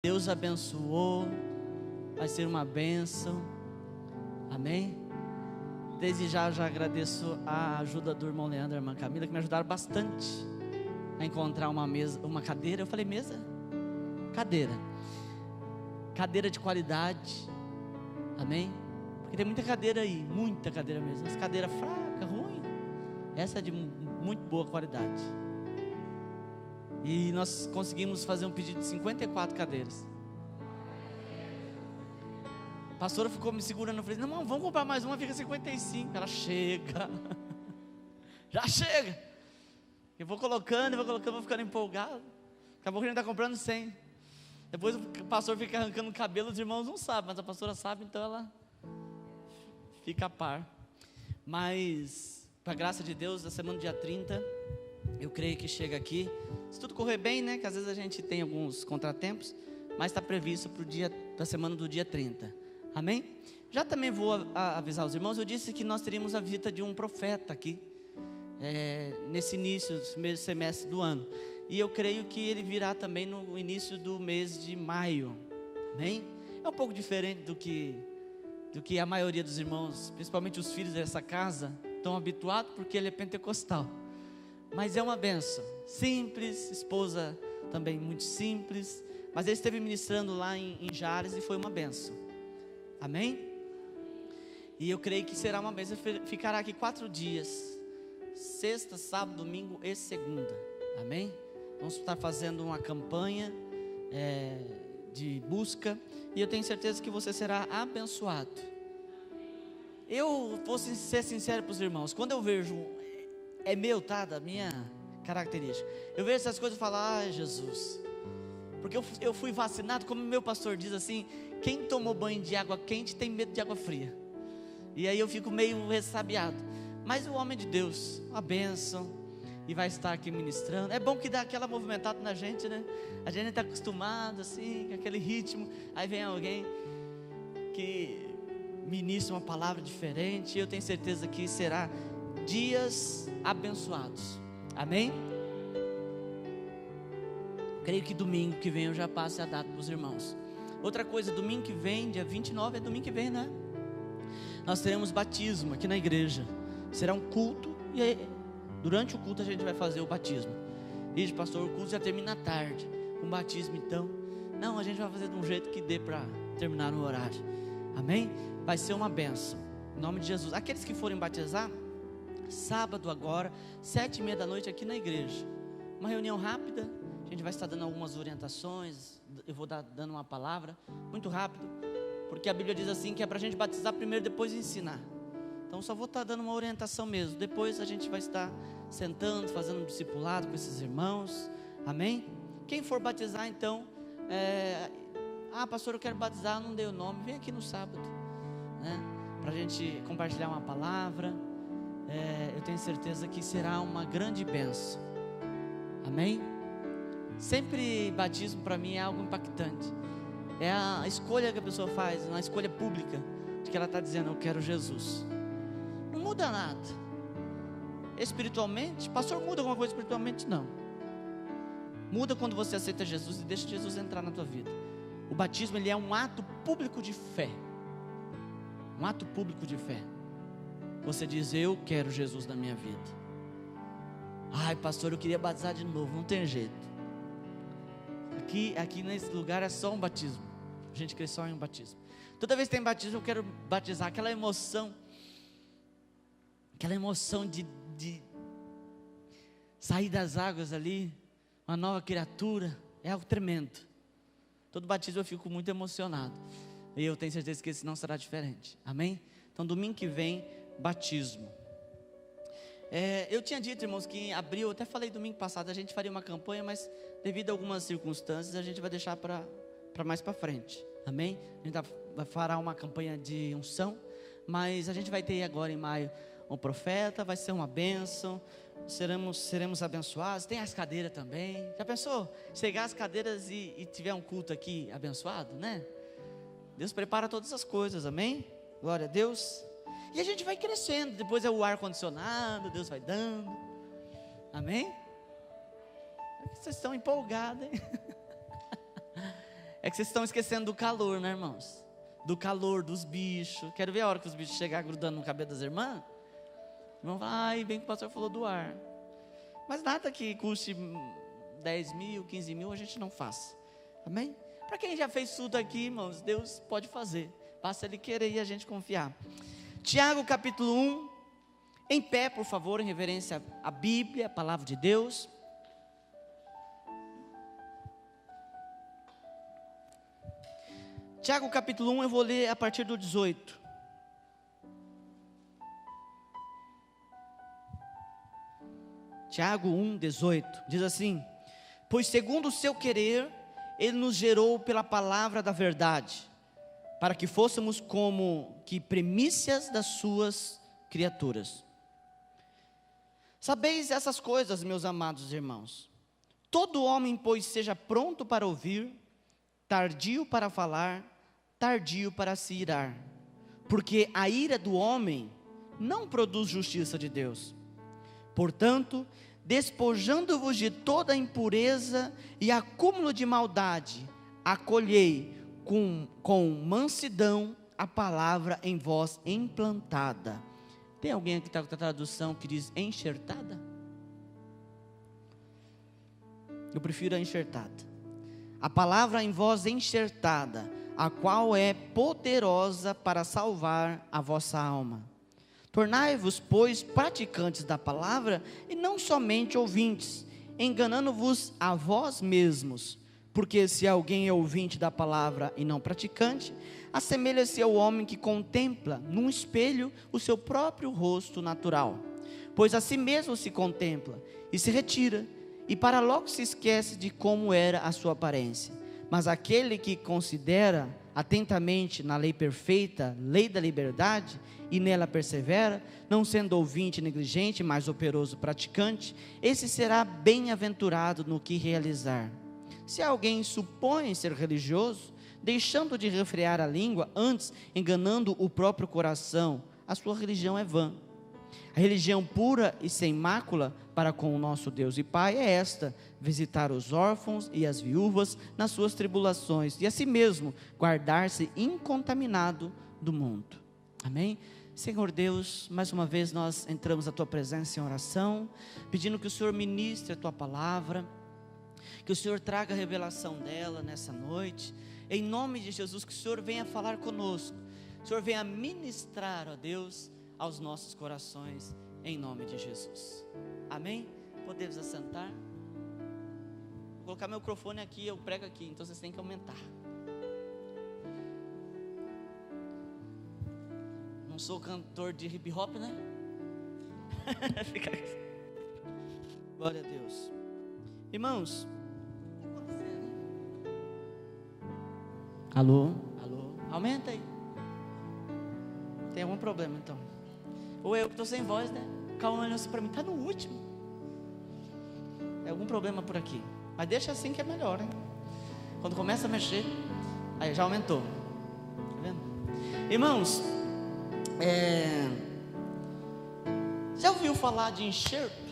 Deus abençoou, vai ser uma bênção, amém? Desde já agradeço a ajuda do irmão Leandro e a irmã Camila, que me ajudaram bastante a encontrar uma mesa, uma cadeira. Eu falei, mesa? Cadeira de qualidade, amém? Porque tem muita cadeira aí, muita cadeira mesmo, as cadeiras fracas, ruim. Essa é de muito boa qualidade. E nós conseguimos fazer um pedido de 54 cadeiras. A pastora ficou me segurando. Eu falei, não, vamos comprar mais uma, fica 55. Ela chega. Já chega. Eu vou colocando, vou ficando empolgado. Daqui a pouco a gente está comprando 100. Depois o pastor fica arrancando o cabelo, os irmãos não sabem, mas a pastora sabe, então ela fica a par. Mas, para a graça de Deus, na semana do dia 30, eu creio que chega aqui. Se tudo correr bem, né? Que às vezes a gente tem alguns contratempos, mas está previsto para o dia da semana do dia 30. Amém? Já também vou avisar os irmãos. Eu disse que nós teríamos a visita de um profeta aqui, nesse início do mesmo semestre do ano. E eu creio que ele virá também no início do mês de maio. Amém? É um pouco diferente do que a maioria dos irmãos, principalmente os filhos dessa casa, estão habituados, porque ele é pentecostal. Mas é uma benção, simples, esposa também muito simples, mas ele esteve ministrando lá em Jales e foi uma benção, amém? E eu creio que será uma benção, ficará aqui 4 dias, sexta, sábado, domingo e segunda, amém? Vamos estar fazendo uma campanha de busca, e eu tenho certeza que você será abençoado. Eu vou ser sincero para os irmãos, quando eu vejo... É meu, tá? Da minha característica. Eu vejo essas coisas e falo, Jesus. Porque eu fui vacinado, como meu pastor diz assim, quem tomou banho de água quente tem medo de água fria. E aí eu fico meio ressabiado. Mas o homem de Deus, uma bênção, e vai estar aqui ministrando. É bom que dá aquela movimentada na gente, né? A gente está acostumado assim, com aquele ritmo. Aí vem alguém que ministra uma palavra diferente. E eu tenho certeza que será dias abençoados, amém? Creio que domingo que vem eu já passe a data para os irmãos. Outra coisa, domingo que vem, dia 29, é domingo que vem, né? Nós teremos batismo aqui na igreja. Será um culto, e aí, durante o culto a gente vai fazer o batismo. E pastor, o culto já termina à tarde, com batismo então. Não, a gente vai fazer de um jeito que dê para terminar no horário, amém? Vai ser uma bênção, em nome de Jesus. Aqueles que forem batizar, sábado agora, 7h30 da noite aqui na igreja, uma reunião rápida, a gente vai estar dando algumas orientações, eu vou dando uma palavra, muito rápido, porque a Bíblia diz assim, que é para a gente batizar primeiro, depois ensinar, então só vou estar dando uma orientação mesmo, depois a gente vai estar sentando, fazendo um discipulado com esses irmãos, amém? Quem for batizar então, pastor, eu quero batizar, não dei o nome, vem aqui no sábado, né? Para a gente compartilhar uma palavra. Eu tenho certeza que será uma grande bênção, amém? Sempre batismo para mim é algo impactante, é a escolha que a pessoa faz, uma escolha pública, de que ela está dizendo, eu quero Jesus. Não muda nada, espiritualmente, pastor, muda alguma coisa espiritualmente? Não, muda quando você aceita Jesus e deixa Jesus entrar na tua vida. O batismo, ele é um ato público de fé, um ato público de fé. Você diz, eu quero Jesus na minha vida. Ai pastor, eu queria batizar de novo, não tem jeito. Aqui nesse lugar é só um batismo. A gente crê só em um batismo. Toda vez que tem batismo eu quero batizar. Aquela emoção de sair das águas ali, uma nova criatura, é algo tremendo. Todo batismo eu fico muito emocionado. E eu tenho certeza que esse não será diferente, amém? Então domingo que vem, batismo. Eu tinha dito, irmãos, que em abril, eu até falei domingo passado, a gente faria uma campanha, mas devido a algumas circunstâncias, a gente vai deixar para mais para frente, amém? A gente fará uma campanha de unção, mas a gente vai ter agora em maio um profeta, vai ser uma bênção, seremos abençoados. Tem as cadeiras também. Já pensou? Chegar as cadeiras e tiver um culto aqui abençoado, né? Deus prepara todas as coisas, amém? Glória a Deus. E a gente vai crescendo, depois é o ar-condicionado, Deus vai dando, amém? Vocês estão empolgados, hein? É que vocês estão esquecendo do calor, né, irmãos? Do calor, dos bichos. Quero ver a hora que os bichos chegarem grudando no cabelo das irmãs. Vão falar, ai, bem que o pastor falou do ar. Mas nada que custe 10 mil, 15 mil, a gente não faz. Amém? Para quem já fez tudo aqui, irmãos, Deus pode fazer. Basta Ele querer e a gente confiar. Tiago capítulo 1. Em pé, por favor, em reverência à Bíblia, a palavra de Deus. Tiago capítulo 1, eu vou ler a partir do 18. Tiago 1, 18, diz assim: pois segundo o seu querer, Ele nos gerou pela palavra da verdade, para que fôssemos como que primícias das suas criaturas. Sabeis essas coisas, meus amados irmãos. Todo homem, pois, seja pronto para ouvir, tardio para falar, tardio para se irar, porque a ira do homem não produz justiça de Deus. Portanto, despojando-vos de toda impureza e acúmulo de maldade, acolhei com mansidão a palavra em vós implantada. Tem alguém aqui que está com a tradução que diz enxertada? Eu prefiro a enxertada. A palavra em vós enxertada, a qual é poderosa para salvar a vossa alma. Tornai-vos, pois, praticantes da palavra, e não somente ouvintes, enganando-vos a vós mesmos. Porque se alguém é ouvinte da palavra e não praticante, assemelha-se ao homem que contempla num espelho o seu próprio rosto natural. Pois a si mesmo se contempla e se retira, e para logo se esquece de como era a sua aparência. Mas aquele que considera atentamente na lei perfeita, lei da liberdade, e nela persevera, não sendo ouvinte negligente, mas operoso praticante, esse será bem-aventurado no que realizar. Se alguém supõe ser religioso, deixando de refrear a língua, antes enganando o próprio coração, a sua religião é vã. A religião pura e sem mácula para com o nosso Deus e Pai é esta: visitar os órfãos e as viúvas nas suas tribulações, e a si mesmo guardar-se incontaminado do mundo. Amém? Senhor Deus, mais uma vez nós entramos à Tua presença em oração, pedindo que o Senhor ministre a Tua palavra, que o Senhor traga a revelação dela nessa noite, em nome de Jesus, que o Senhor venha falar conosco, que o Senhor venha ministrar, ó Deus, aos nossos corações, em nome de Jesus. Amém? Podemos assentar? Vou colocar meu microfone aqui, eu prego aqui, então vocês têm que aumentar. Não sou cantor de hip hop, né? Fica aqui. Glória a Deus. Irmãos, o que está acontecendo? Alô? Alô? Aumenta aí. Tem algum problema então? Ou eu que estou sem voz, né? Calma, olhando assim para mim, está no último. Tem algum problema por aqui. Mas deixa assim que é melhor, hein? Quando começa a mexer, aí já aumentou. Tá vendo? Irmãos, já ouviu falar de enxerto?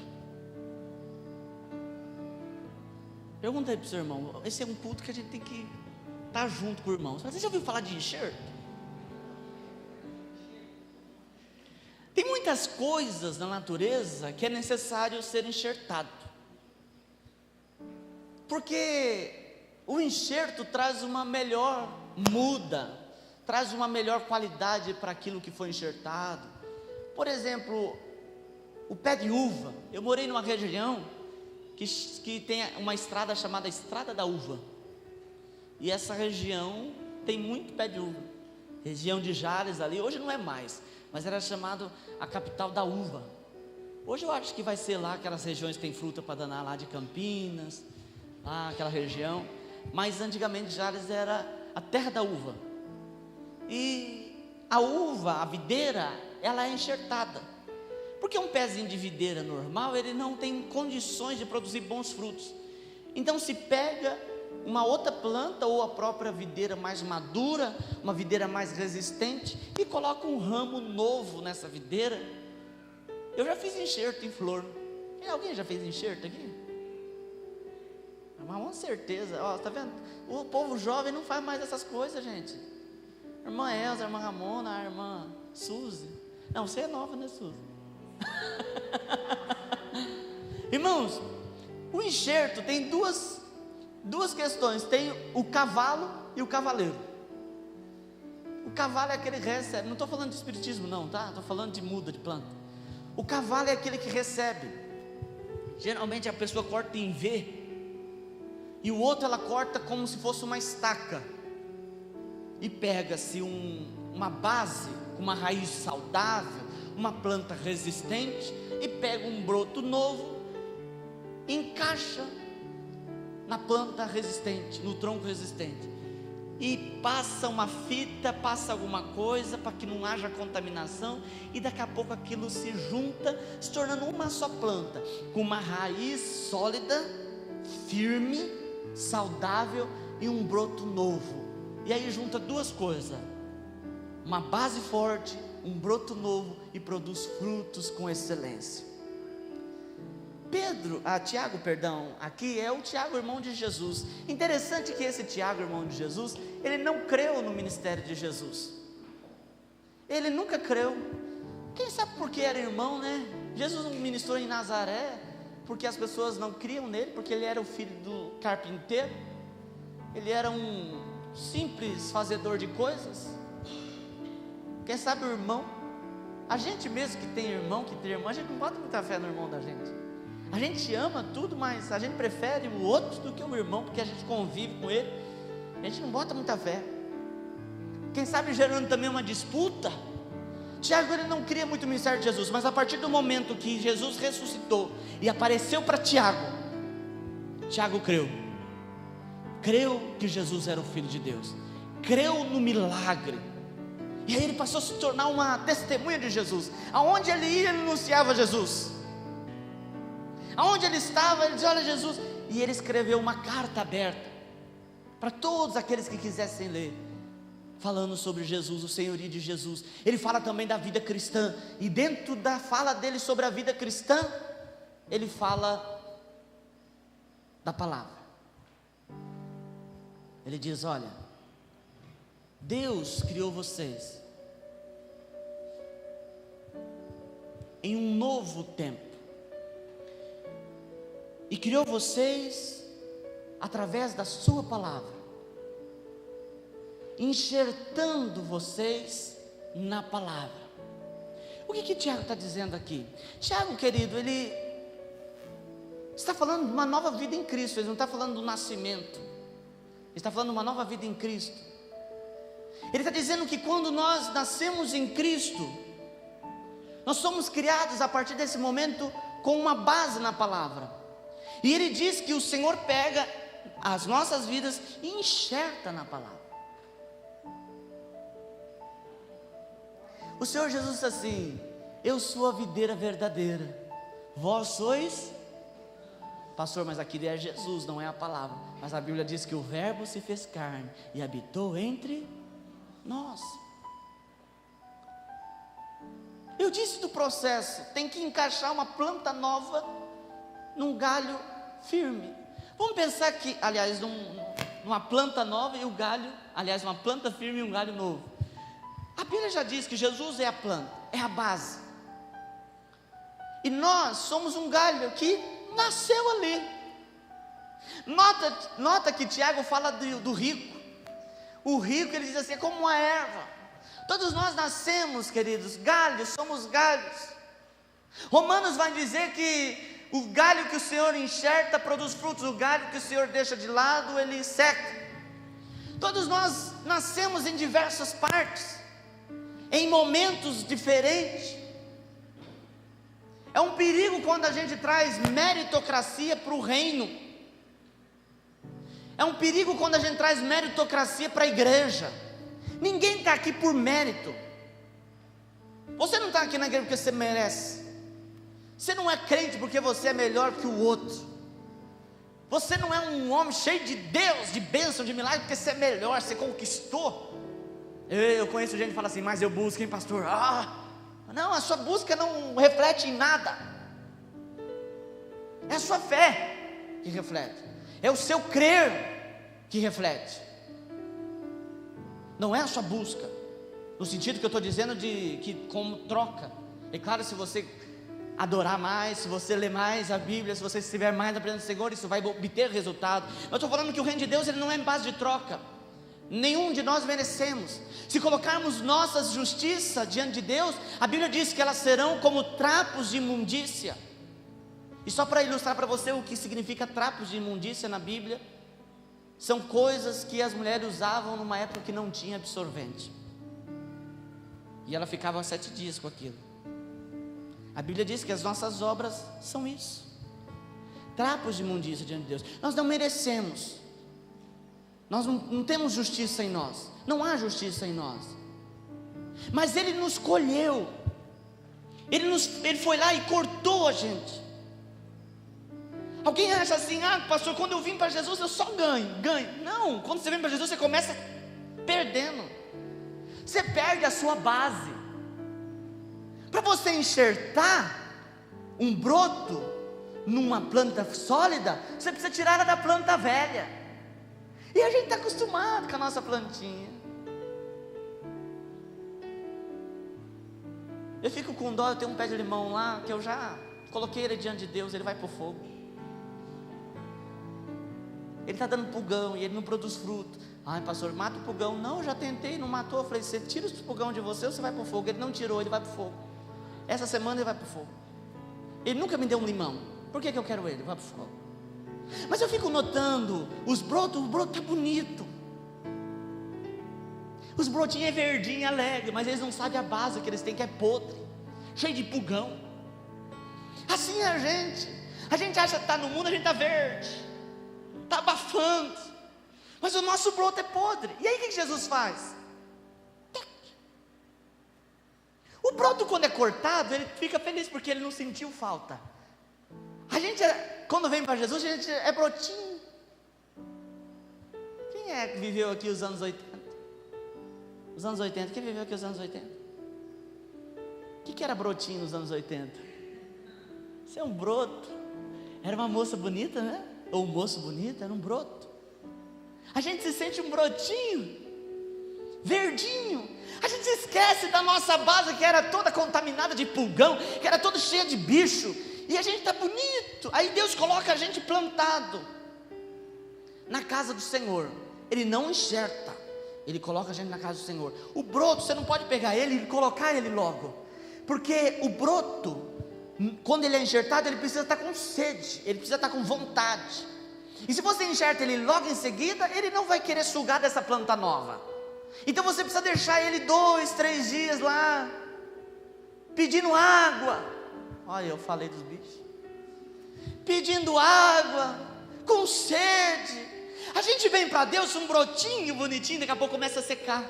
Pergunta aí para o seu irmão. Esse é um culto que a gente tem que estar junto com o irmão. Mas você já ouviu falar de enxerto? Tem muitas coisas na natureza que é necessário ser enxertado, porque o enxerto traz uma melhor muda, traz uma melhor qualidade para aquilo que foi enxertado. Por exemplo, o pé de uva. Eu morei numa região que tem uma estrada chamada Estrada da Uva, e essa região tem muito pé de uva. Região de Jales ali, hoje não é mais, mas era chamado a capital da uva. Hoje eu acho que vai ser lá aquelas regiões que tem fruta para danar, lá de Campinas, lá aquela região. Mas antigamente Jales era a terra da uva. E a uva, a videira, ela é enxertada, porque um pezinho de videira normal, ele não tem condições de produzir bons frutos. Então se pega uma outra planta, ou a própria videira mais madura, uma videira mais resistente, e coloca um ramo novo nessa videira. Eu já fiz enxerto em flor. Alguém já fez enxerto aqui? Mas com certeza, ó, tá vendo? O povo jovem não faz mais essas coisas, gente. A irmã Elza, a irmã Ramona, a irmã Suzy. Não, você é nova, né, Suzy? Irmãos, o enxerto tem duas questões. Tem o cavalo e o cavaleiro. O cavalo é aquele que recebe. Não estou falando de espiritismo não, tá? Estou falando de muda, de planta. O cavalo é aquele que recebe. Geralmente a pessoa corta em V, e o outro ela corta como se fosse uma estaca, e pega-se uma base, uma raiz saudável, uma planta resistente, e pega um broto novo, encaixa na planta resistente, no tronco resistente, e passa uma fita, passa alguma coisa para que não haja contaminação, e daqui a pouco aquilo se junta, se tornando uma só planta, com uma raiz sólida, firme, saudável e um broto novo. E aí junta duas coisas: uma base forte, um broto novo, e produz frutos com excelência. Tiago, aqui é o Tiago, irmão de Jesus. Interessante que esse Tiago, irmão de Jesus, ele não creu no ministério de Jesus. Ele nunca creu. Quem sabe por que era irmão, né? Jesus não ministrou em Nazaré porque as pessoas não criam nele, porque ele era o filho do carpinteiro. Ele era um simples fazedor de coisas. Quem sabe o irmão? A gente mesmo que tem irmão, a gente não bota muita fé no irmão da gente. A gente ama tudo, mas a gente prefere o outro do que o irmão, porque a gente convive com ele. A gente não bota muita fé. Quem sabe gerando também uma disputa. Tiago, ele não cria muito o ministério de Jesus, mas a partir do momento que Jesus ressuscitou e apareceu para Tiago, Tiago creu que Jesus era o Filho de Deus, creu no milagre, e aí ele passou a se tornar uma testemunha de Jesus. Aonde ele ia, ele anunciava Jesus. Aonde ele estava, ele dizia: olha Jesus. E ele escreveu uma carta aberta para todos aqueles que quisessem ler, falando sobre Jesus, o senhorio de Jesus. Ele fala também da vida cristã, e dentro da fala dele sobre a vida cristã, ele fala da palavra. Ele diz: olha, Deus criou vocês em um novo tempo, e criou vocês através da sua palavra, enxertando vocês na palavra. O que Tiago está dizendo aqui? Tiago, querido, ele está falando de uma nova vida em Cristo. Ele não está falando do nascimento, ele está falando de uma nova vida em Cristo. Ele está dizendo que quando nós nascemos em Cristo, nós somos criados a partir desse momento com uma base na palavra. E ele diz que o Senhor pega as nossas vidas e enxerta na palavra. O Senhor Jesus disse assim: eu sou a videira verdadeira, vós sois. Pastor, mas aqui é Jesus, não é a palavra. Mas a Bíblia diz que o verbo se fez carne e habitou entre nós. Eu disse do processo, tem que encaixar uma planta nova num galho firme. Vamos pensar que, aliás, numa planta nova e o galho, aliás, uma planta firme e um galho novo. A Bíblia já diz que Jesus é a planta, é a base, e nós somos um galho que nasceu ali. Nota que Tiago fala do rico. O rico, ele diz assim, é como uma erva. Todos nós nascemos, queridos, galhos, somos galhos. Romanos vai dizer que o galho que o Senhor enxerta produz frutos, o galho que o Senhor deixa de lado, ele seca. Todos nós nascemos em diversas partes, em momentos diferentes. É um perigo quando a gente traz meritocracia para o reino. É um perigo quando a gente traz meritocracia para a igreja. Ninguém está aqui por mérito. Você não está aqui na igreja porque você merece. Você não é crente porque você é melhor que o outro. Você não é um homem cheio de Deus, de bênção, de milagre, porque você é melhor, você conquistou. Eu conheço gente que fala assim, mas eu busco, hein, pastor? Não, a sua busca não reflete em nada. É a sua fé que reflete. é o seu crer que reflete, não é a sua busca, no sentido que eu estou dizendo de que como troca. É claro, se você adorar mais, se você ler mais a Bíblia, se você estiver mais na presença do Senhor, isso vai obter resultado. Mas eu estou falando que o reino de Deus, ele não é em base de troca. Nenhum de nós merecemos. Se colocarmos nossas justiças diante de Deus, a Bíblia diz que elas serão como trapos de imundícia. E só para ilustrar para você o que significa trapos de imundícia na Bíblia, são coisas que as mulheres usavam numa época que não tinha absorvente, e ela ficava 7 dias com aquilo. A Bíblia diz que as nossas obras são isso, trapos de imundícia diante de Deus. Nós não merecemos, nós não temos justiça em nós, não há justiça em nós, mas Ele nos escolheu, Ele foi lá e cortou a gente. Alguém acha assim: ah, pastor, quando eu vim para Jesus eu só ganho. Não, quando você vem para Jesus você começa perdendo, você perde a sua base. Para você enxertar um broto numa planta sólida, você precisa tirar ela da planta velha, e a gente está acostumado com a nossa plantinha. Eu fico com dó, eu tenho um pé de limão lá, que eu já coloquei ele diante de Deus, ele vai para o fogo. Ele está dando pulgão e ele não produz fruto. Ai, pastor, mata o pulgão. Não, eu já tentei, não matou. Eu falei: você tira os pulgão de você ou você vai para o fogo? Ele não tirou, ele vai para o fogo. Essa semana ele vai para o fogo. Ele nunca me deu um limão. Por que eu quero ele? Vai para o fogo. Mas eu fico notando os brotos, o broto está bonito. Os brotinhos é verdinho, alegre, mas eles não sabem a base que eles têm, que é podre, cheio de pulgão. Assim é a gente acha que está no mundo, a gente está verde, está abafando, mas o nosso broto é podre. E aí o que Jesus faz? O broto, quando é cortado, ele fica feliz porque ele não sentiu falta. A gente, quando vem para Jesus, a gente é brotinho. Quem é que viveu aqui os anos 80? Os anos 80, quem viveu aqui os anos 80? O que era brotinho nos anos 80? Isso é um broto. Era uma moça bonita, né? Ou um moço bonito, era um broto. A gente se sente um brotinho, verdinho. A gente esquece da nossa base, que era toda contaminada de pulgão, que era toda cheia de bicho, e a gente está bonito. Aí Deus coloca a gente plantado na casa do Senhor. Ele não enxerta, Ele coloca a gente na casa do Senhor. O broto, você não pode pegar ele e colocar ele logo, porque o broto, quando ele é enxertado, ele precisa estar com sede, ele precisa estar com vontade. E se você enxerta ele logo em seguida, ele não vai querer sugar dessa planta nova. Então você precisa deixar ele 2, 3 dias lá, pedindo água. Olha, eu falei dos bichos. Pedindo água, com sede. A gente vem para Deus um brotinho bonitinho, daqui a pouco começa a secar,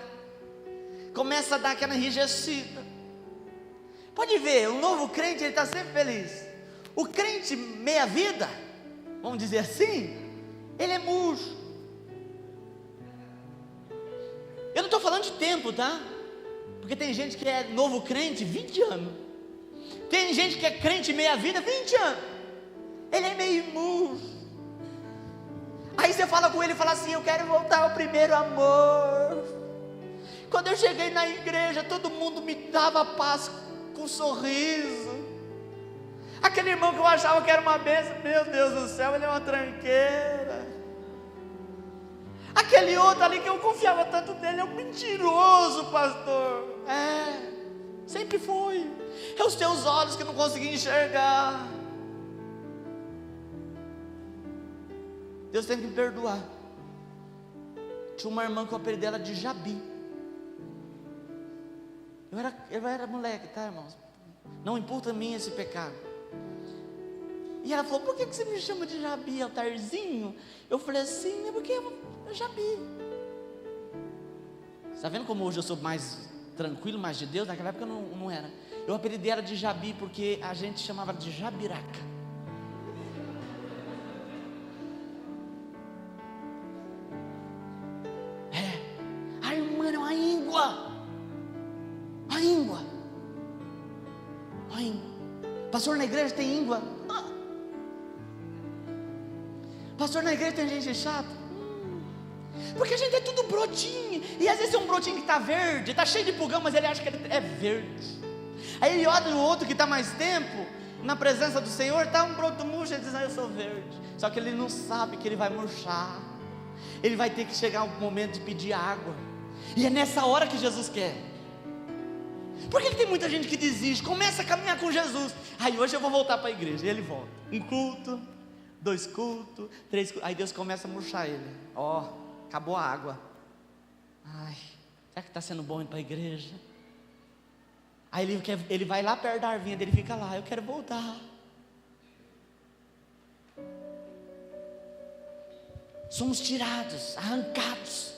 começa a dar aquela enrijecida. Pode ver, o novo crente, ele está sempre feliz. O crente meia vida, vamos dizer assim, ele é murcho. Eu não estou falando de tempo, tá? Porque tem gente que é novo crente 20 anos. Tem gente que é crente meia vida 20 anos. Ele é meio murcho. Aí você fala com ele e fala assim: eu quero voltar ao primeiro amor. Quando eu cheguei na igreja, todo mundo me dava paz com um sorriso. Aquele irmão que eu achava que era uma bênção, meu Deus do céu, ele é uma tranqueira. Aquele outro ali que eu confiava tanto nele é um mentiroso, pastor. Sempre foi. É os teus olhos que não conseguiam enxergar. Deus tem que me perdoar. Tinha uma irmã que eu apelidei ela de Jabi. Eu era moleque, tá, irmãos? Não imputa a mim esse pecado. E ela falou: por que você me chama de Jabi, altarzinho? Eu falei assim: é porque é Jabi. Está vendo como hoje eu sou mais tranquilo, mais de Deus? Naquela época eu não era. Eu apelidei ela de Jabi porque a gente chamava de Jabiraca. A irmã é uma íngua. Uma íngua. Pastor, na igreja tem íngua? Pastor, na igreja tem gente chata. Porque a gente é tudo brotinho. E às vezes é um brotinho que está verde, está cheio de pulgão, mas ele acha que ele é verde. Aí ele olha no outro que está mais tempo na presença do Senhor, está um broto murcho, ele diz, eu sou verde. Só que ele não sabe que ele vai murchar. Ele vai ter que chegar um momento de pedir água. E é nessa hora que Jesus quer. Por que tem muita gente que desiste? Começa a caminhar com Jesus. Aí hoje eu vou voltar para a igreja. E ele volta. Um culto, 2 cultos, 3 cultos. Aí Deus começa a murchar ele. Acabou a água. Ai, será que está sendo bom ir para a igreja? Aí ele vai lá perto da arvinha dele, fica lá, eu quero voltar. Somos tirados, arrancados.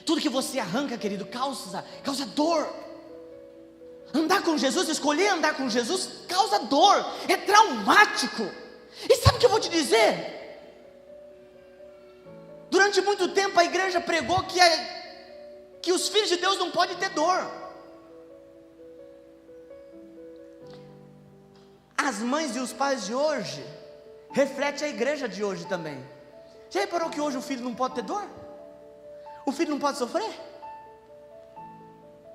Tudo que você arranca, querido, causa dor. Andar com Jesus, escolher andar com Jesus, causa dor, é traumático. E sabe o que eu vou te dizer? Durante muito tempo a igreja pregou que os filhos de Deus não podem ter dor. As mães e os pais de hoje refletem a igreja de hoje também. Já reparou que hoje o filho não pode ter dor? O filho não pode sofrer?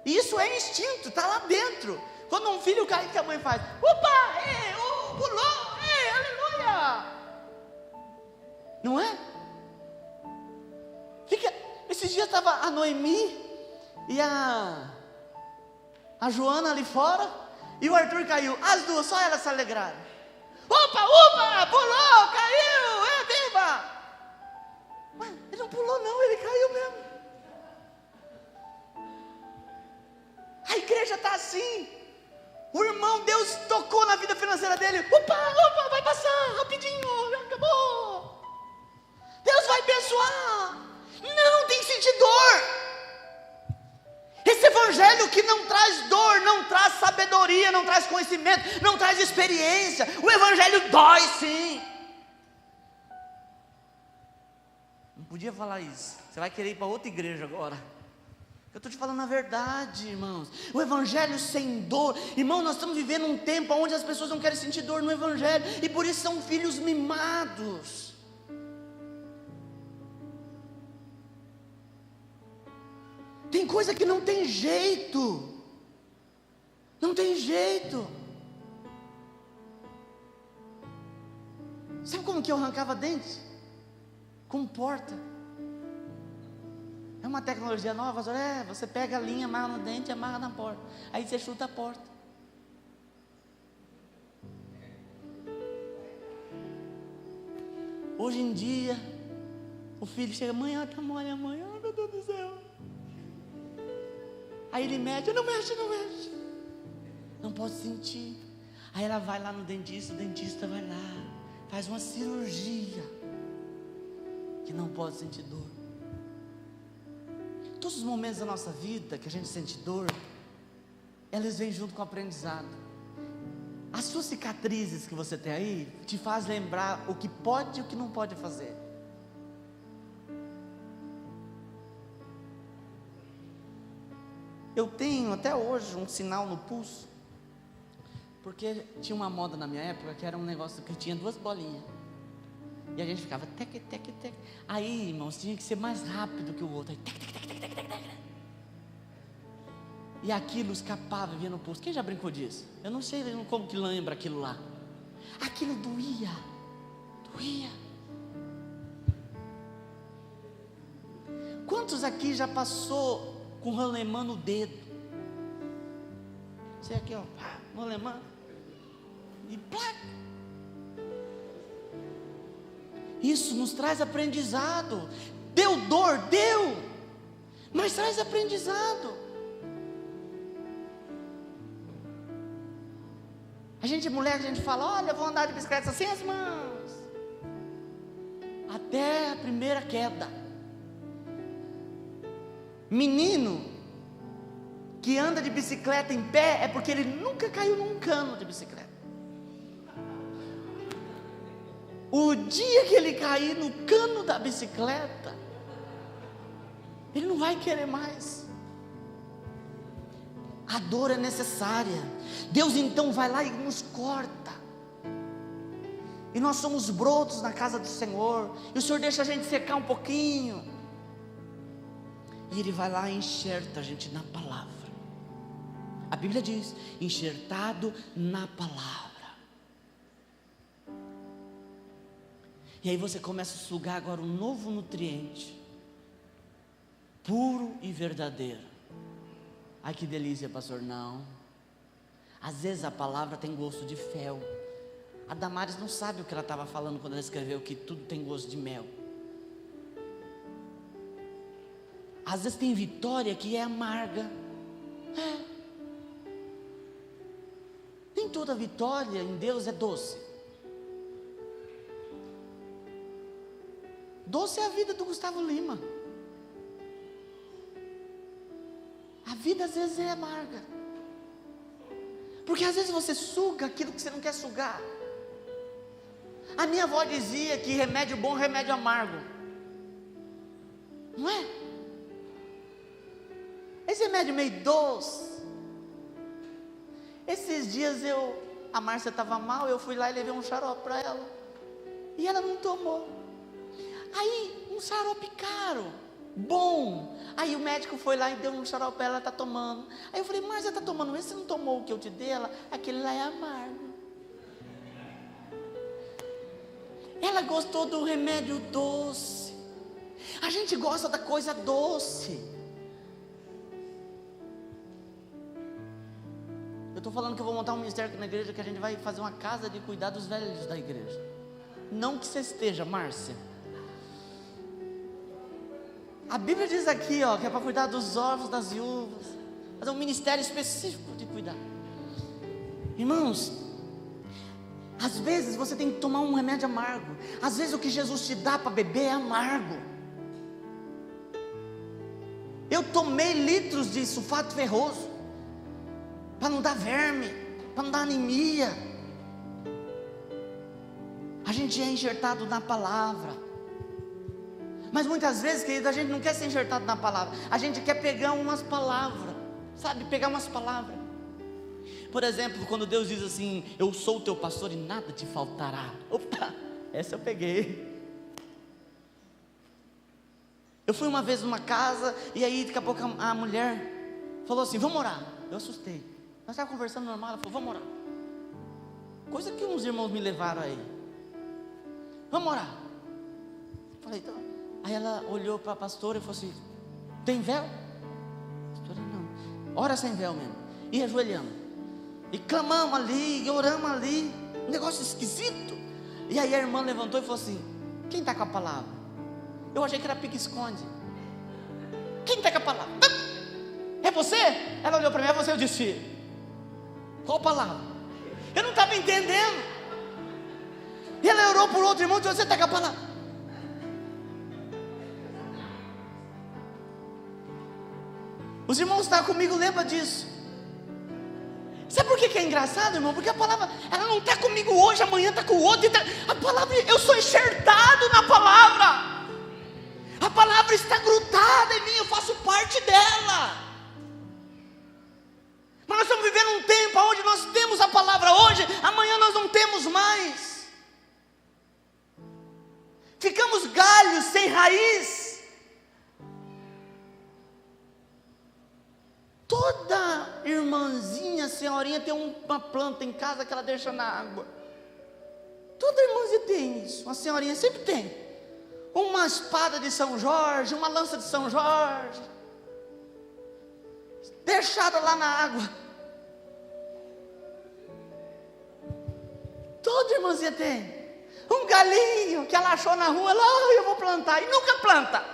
E isso é instinto, está lá dentro. Quando um filho cai, o que a mãe faz? Opa, pulou, aleluia. Não é? Esses dias estava a Noemi e a Joana ali fora, e o Arthur caiu, as duas, só elas se alegraram. Opa, pulou, caiu, viva. Mas ele não pulou não, ele caiu mesmo. A igreja está assim. O irmão, Deus tocou na vida financeira dele. Opa, vai passar, rapidinho, acabou. Deus vai abençoar. Não, tem que sentir dor. Esse evangelho que não traz dor, não traz sabedoria, não traz conhecimento, não traz experiência. O evangelho dói sim. Não podia falar isso. Você vai querer ir para outra igreja agora. Eu estou te falando a verdade, irmãos. O evangelho sem dor. Irmão, nós estamos vivendo um tempo onde as pessoas não querem sentir dor no evangelho, e por isso são filhos mimados. Tem coisa que não tem jeito. Não tem jeito. Sabe como que eu arrancava dente? Com porta. É uma tecnologia nova. Você pega a linha, amarra no dente e amarra na porta. Aí você chuta a porta. Hoje em dia, o filho chega, mãe, tá mole, mãe, meu Deus do céu. Aí ele mete, não mexe. Não pode sentir. Aí ela vai lá no dentista, o dentista vai lá, faz uma cirurgia, que não pode sentir dor. Todos os momentos da nossa vida que a gente sente dor, elas vêm junto com o aprendizado. As suas cicatrizes que você tem aí, te faz lembrar o que pode e o que não pode fazer. Eu tenho até hoje um sinal no pulso, porque tinha uma moda na minha época que era um negócio que tinha 2 bolinhas, e a gente ficava tec. Aí, irmãos, tinha que ser mais rápido que o outro. Aí, tec. E aquilo escapava, vinha no pulso. Quem já brincou disso? Eu não sei como que lembra aquilo lá. Aquilo doía. Quantos aqui já passou com rolemã no dedo? Você aqui, ó, rolemã, e plá. Isso nos traz aprendizado. Deu dor, mas traz aprendizado. A gente, mulher, a gente fala, olha, eu vou andar de bicicleta sem as mãos, até a primeira queda. Menino que anda de bicicleta em pé é porque ele nunca caiu num cano de bicicleta. O dia que ele cair no cano da bicicleta, ele não vai querer mais. A dor é necessária. Deus então vai lá e nos corta. e nós somos brotos na casa do Senhor, e o Senhor deixa a gente secar um pouquinho, e Ele vai lá e enxerta a gente na palavra. A Bíblia diz, enxertado na palavra. E aí você começa a sugar agora um novo nutriente, puro e verdadeiro. Ai que delícia, pastor. Não, às vezes a palavra tem gosto de fel. A Damares não sabe o que ela estava falando quando ela escreveu que tudo tem gosto de mel. Às vezes tem vitória que é amarga. Nem toda vitória em Deus é doce. Doce é a vida do Gustavo Lima. A vida às vezes é amarga, porque às vezes você suga aquilo que você não quer sugar. A minha avó dizia que remédio bom é remédio amargo, não é? Esse remédio meio doce. Esses dias a Márcia estava mal, eu fui lá e levei um xarope para ela, e ela não tomou. Aí um xarope caro, bom. Aí o médico foi lá e deu um xarope para ela, está tomando. Aí eu falei, mas você está tomando esse? Você não tomou o que eu te dei? Aquele lá é amargo. Ela gostou do remédio doce. A gente gosta da coisa doce. Eu estou falando que eu vou montar um ministério aqui na igreja, que a gente vai fazer uma casa de cuidar dos velhos da igreja. Não que você esteja, Márcia. A Bíblia diz aqui, ó, que é para cuidar dos órfãos, das viúvas. Fazer um ministério específico de cuidar. Irmãos, às vezes você tem que tomar um remédio amargo. Às vezes o que Jesus te dá para beber é amargo. Eu tomei litros de sulfato ferroso para não dar verme, para não dar anemia. A gente é enxertado na palavra. Mas muitas vezes, querido, a gente não quer ser enxertado na palavra. A gente quer pegar umas palavras, sabe? Pegar umas palavras. Por exemplo, quando Deus diz assim, eu sou o teu pastor e nada te faltará. Opa, essa eu peguei. Eu fui uma vez numa casa, e aí daqui a pouco a mulher falou assim, vamos orar. Eu assustei. Nós estávamos conversando normal, ela falou, vamos orar. Coisa que uns irmãos me levaram aí. Vamos orar. Eu falei, então. Aí ela olhou para a pastora e falou assim, tem véu? Pastora, não. Ora sem véu mesmo. E ajoelhando. E clamamos ali, e oramos ali. Um negócio esquisito. E aí a irmã levantou e falou assim, quem está com a palavra? Eu achei que era pique-esconde. Quem está com a palavra? É você? Ela olhou para mim, é você? Eu disse, qual palavra? Eu não estava entendendo. E ela orou por outro irmão e disse, você está com a palavra? Os irmãos estão comigo, lembra disso. Sabe por que é engraçado, irmão? Porque a palavra, ela não está comigo hoje, amanhã está com o outro. A palavra, eu sou enxertado na palavra. A palavra está grudada em mim, eu faço parte dela. Mas nós estamos vivendo um tempo onde nós temos a palavra hoje, amanhã nós não temos mais. Ficamos galhos sem raiz. Toda irmãzinha, senhorinha tem uma planta em casa que ela deixa na água. Toda irmãzinha tem isso, uma senhorinha sempre tem. Uma espada de São Jorge, uma lança de São Jorge, deixada lá na água. Toda irmãzinha tem. Um galinho que ela achou na rua, ela, eu vou plantar, e nunca planta.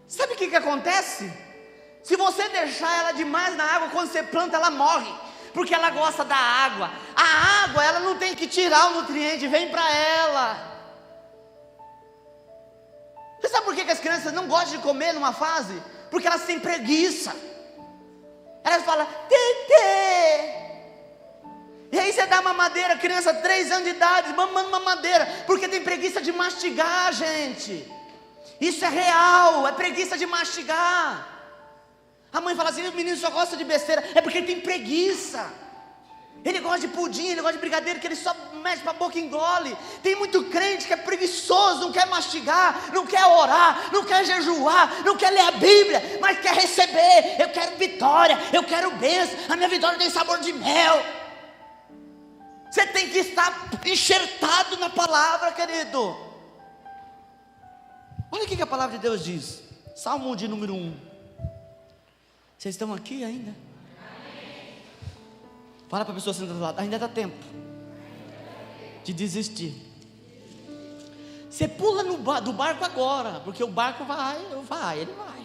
Sabe o que acontece? Se você deixar ela demais na água, quando você planta, ela morre, porque ela gosta da água. A água, ela não tem que tirar o nutriente, vem para ela. Você sabe por que as crianças não gostam de comer numa fase? Porque elas têm preguiça. Elas falam, tetê. E aí você dá mamadeira, criança 3 anos de idade, mamando mamadeira, porque tem preguiça de mastigar, gente. Isso é real, é preguiça de mastigar. A mãe fala assim, o menino só gosta de besteira, é porque ele tem preguiça. Ele gosta de pudim, ele gosta de brigadeiro, que ele só mexe para a boca e engole. Tem muito crente que é preguiçoso, não quer mastigar, não quer orar, não quer jejuar, não quer ler a Bíblia, mas quer receber. Eu quero vitória, eu quero bênção, a minha vitória tem sabor de mel. Você tem que estar enxertado na palavra, querido. Olha o que a palavra de Deus diz. Salmo de número 1. Vocês estão aqui ainda? Fala para a pessoa sentada do lado, ainda dá tempo de desistir. Você pula do barco agora, porque o barco ele vai.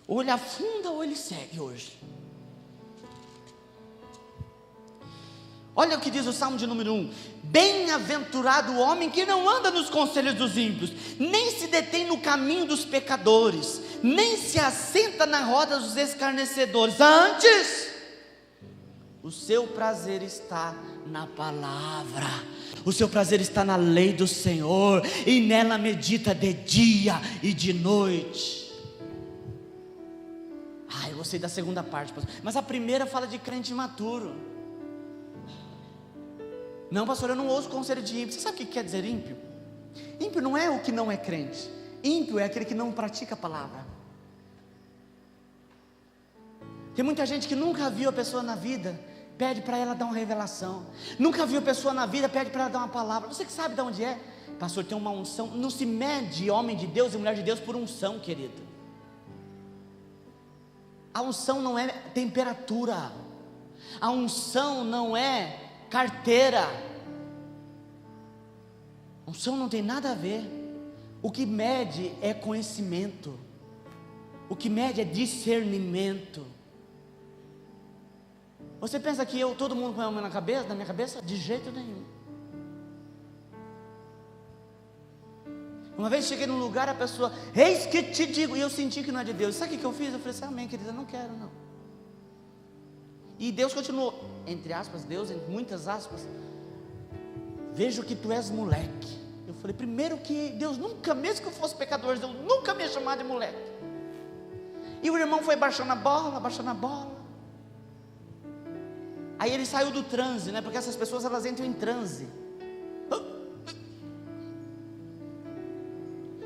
Ou ele afunda ou ele segue hoje. Olha o que diz o Salmo de número 1. Bem-aventurado o homem que não anda nos conselhos dos ímpios, nem se detém no caminho dos pecadores, nem se assenta na roda dos escarnecedores. Antes, o seu prazer está na palavra, o seu prazer está na lei do Senhor, e nela medita de dia e de noite. Eu gostei da segunda parte, pastor, mas a primeira fala de crente imaturo. Não, pastor, eu não ouço conselho de ímpio. Você sabe o que quer dizer ímpio? Ímpio não é o que não é crente. Ímpio é aquele que não pratica a palavra. Tem muita gente que nunca viu a pessoa na vida, pede para ela dar uma revelação. Nunca viu a pessoa na vida, pede para ela dar uma palavra. Você que sabe de onde é? Pastor, tem uma unção. Não se mede homem de Deus e mulher de Deus por unção, querido. A unção não é temperatura. A unção não é carteira. Unção não tem nada a ver. O que mede é conhecimento. O que mede é discernimento. Você pensa que todo mundo põe a mão na minha cabeça? De jeito nenhum. Uma vez cheguei num lugar, a pessoa, eis que te digo, e eu senti que não é de Deus. Sabe o que eu fiz? Eu falei assim, amém, querida, não quero não. E Deus continuou, entre aspas, Deus, entre muitas aspas, vejo que tu és moleque. Eu falei, primeiro que Deus nunca, mesmo que eu fosse pecador, Deus nunca me ia chamar de moleque. E o irmão foi baixando a bola. Aí ele saiu do transe, né? Porque essas pessoas, elas entram em transe.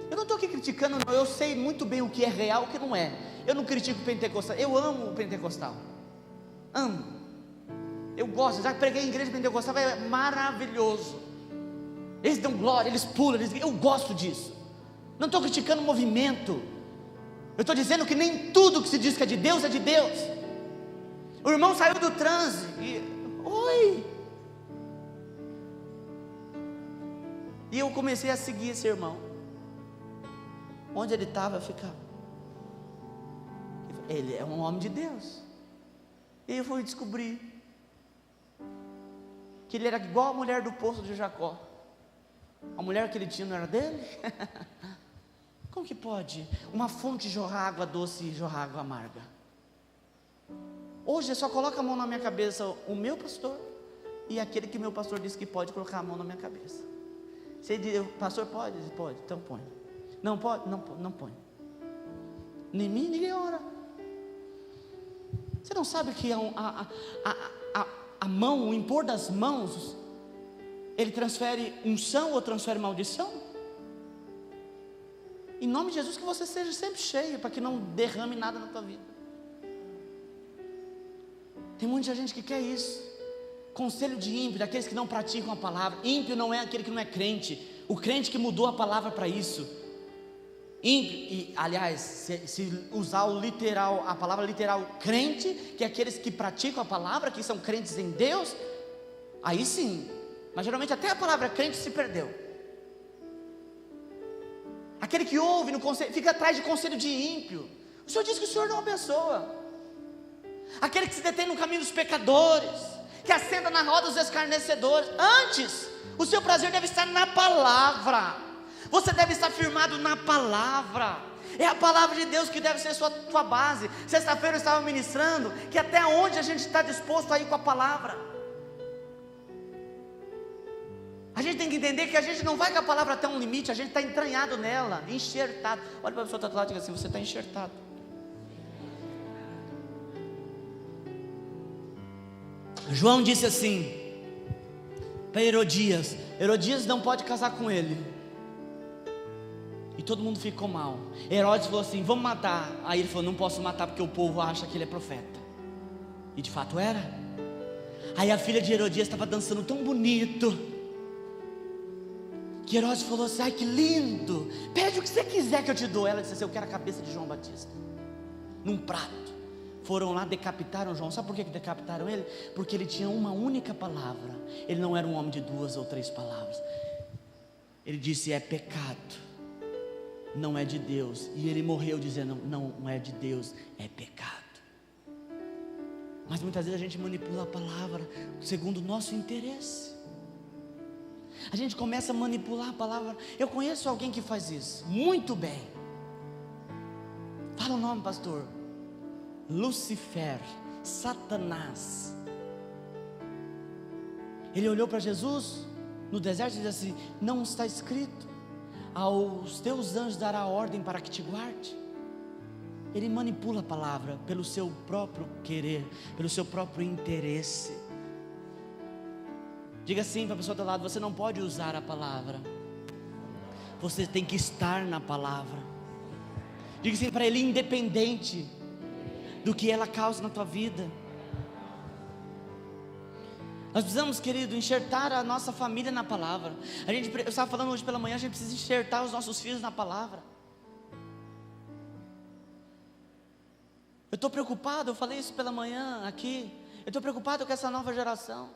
Eu não estou aqui criticando, não. Eu sei muito bem o que é real e o que não é. Eu não critico o pentecostal. Eu amo o pentecostal. Amo. Eu gosto. Já preguei em igreja pentecostal, é maravilhoso. Eles dão glória, eles pulam, eu gosto disso. Não estou criticando o movimento. Eu estou dizendo que nem tudo que se diz que é de Deus é de Deus. O irmão saiu do transe e, oi. E eu comecei a seguir esse irmão. Onde ele estava, eu ficava. Ele é um homem de Deus. E eu fui descobrir que ele era igual a mulher do poço de Jacó. A mulher que ele tinha não era dele? Como que pode uma fonte jorrar água doce e jorrar água amarga? Hoje só coloca a mão na minha cabeça o meu pastor e aquele que meu pastor disse que pode colocar a mão na minha cabeça. Você diz, pastor, pode? Pode, então põe. Não pode? Não põe. Nem mim, ninguém ora. Você não sabe que a mão, o impor das mãos, ele transfere unção ou transfere maldição? Em nome de Jesus, que você seja sempre cheio, para que não derrame nada na tua vida. Tem muita gente que quer isso. Conselho de ímpio, daqueles que não praticam a palavra. Ímpio não é aquele que não é crente. O crente que mudou a palavra para isso. Ímpio, e aliás, se usar o literal, a palavra literal, crente, que é aqueles que praticam a palavra, que são crentes em Deus, aí sim. Mas geralmente até a palavra crente se perdeu. Aquele que ouve no conselho, fica atrás de conselho de ímpio. O Senhor diz que o Senhor não abençoa. Aquele que se detém no caminho dos pecadores, que assenta na roda dos escarnecedores. Antes, o seu prazer deve estar na palavra. Você deve estar firmado na palavra. É a palavra de Deus que deve ser tua base. Sexta-feira eu estava ministrando que até onde a gente está disposto a ir com a palavra. A gente tem que entender que a gente não vai com a palavra até um limite. A gente está entranhado nela, enxertado. Olha para a pessoa que está do lado e diga assim, você está enxertado. João disse assim para Herodias: Herodias não pode casar com ele. E todo mundo ficou mal. Herodes falou assim: vamos matar. Aí ele falou: não posso matar porque o povo acha que ele é profeta. E de fato era. Aí a filha de Herodias estava dançando tão bonito, que Herodes falou assim: ai, que lindo, pede o que você quiser que eu te dou. Ela disse assim: eu quero a cabeça de João Batista, num prato. Foram lá, decapitaram João. Sabe por que decapitaram ele? Porque ele tinha uma única palavra. Ele não era um homem de 2 ou 3 palavras. Ele disse: é pecado, não é de Deus. E ele morreu dizendo: não é de Deus, é pecado. Mas muitas vezes a gente manipula a palavra segundo o nosso interesse. A gente começa a manipular a palavra. Eu conheço alguém que faz isso muito bem. Fala o nome, pastor. Lucifer, Satanás. Ele olhou para Jesus no deserto e disse assim: não está escrito, aos teus anjos dará ordem para que te guarde. Ele manipula a palavra pelo seu próprio querer, pelo seu próprio interesse. Diga assim para a pessoa do lado: você não pode usar a palavra, você tem que estar na palavra. Diga assim para ele: independente do que ela causa na tua vida. Nós precisamos, querido, enxertar a nossa família na palavra. Eu estava falando hoje pela manhã, a gente precisa enxertar os nossos filhos na palavra. Eu estou preocupado, eu falei isso pela manhã aqui. Eu estou preocupado com essa nova geração.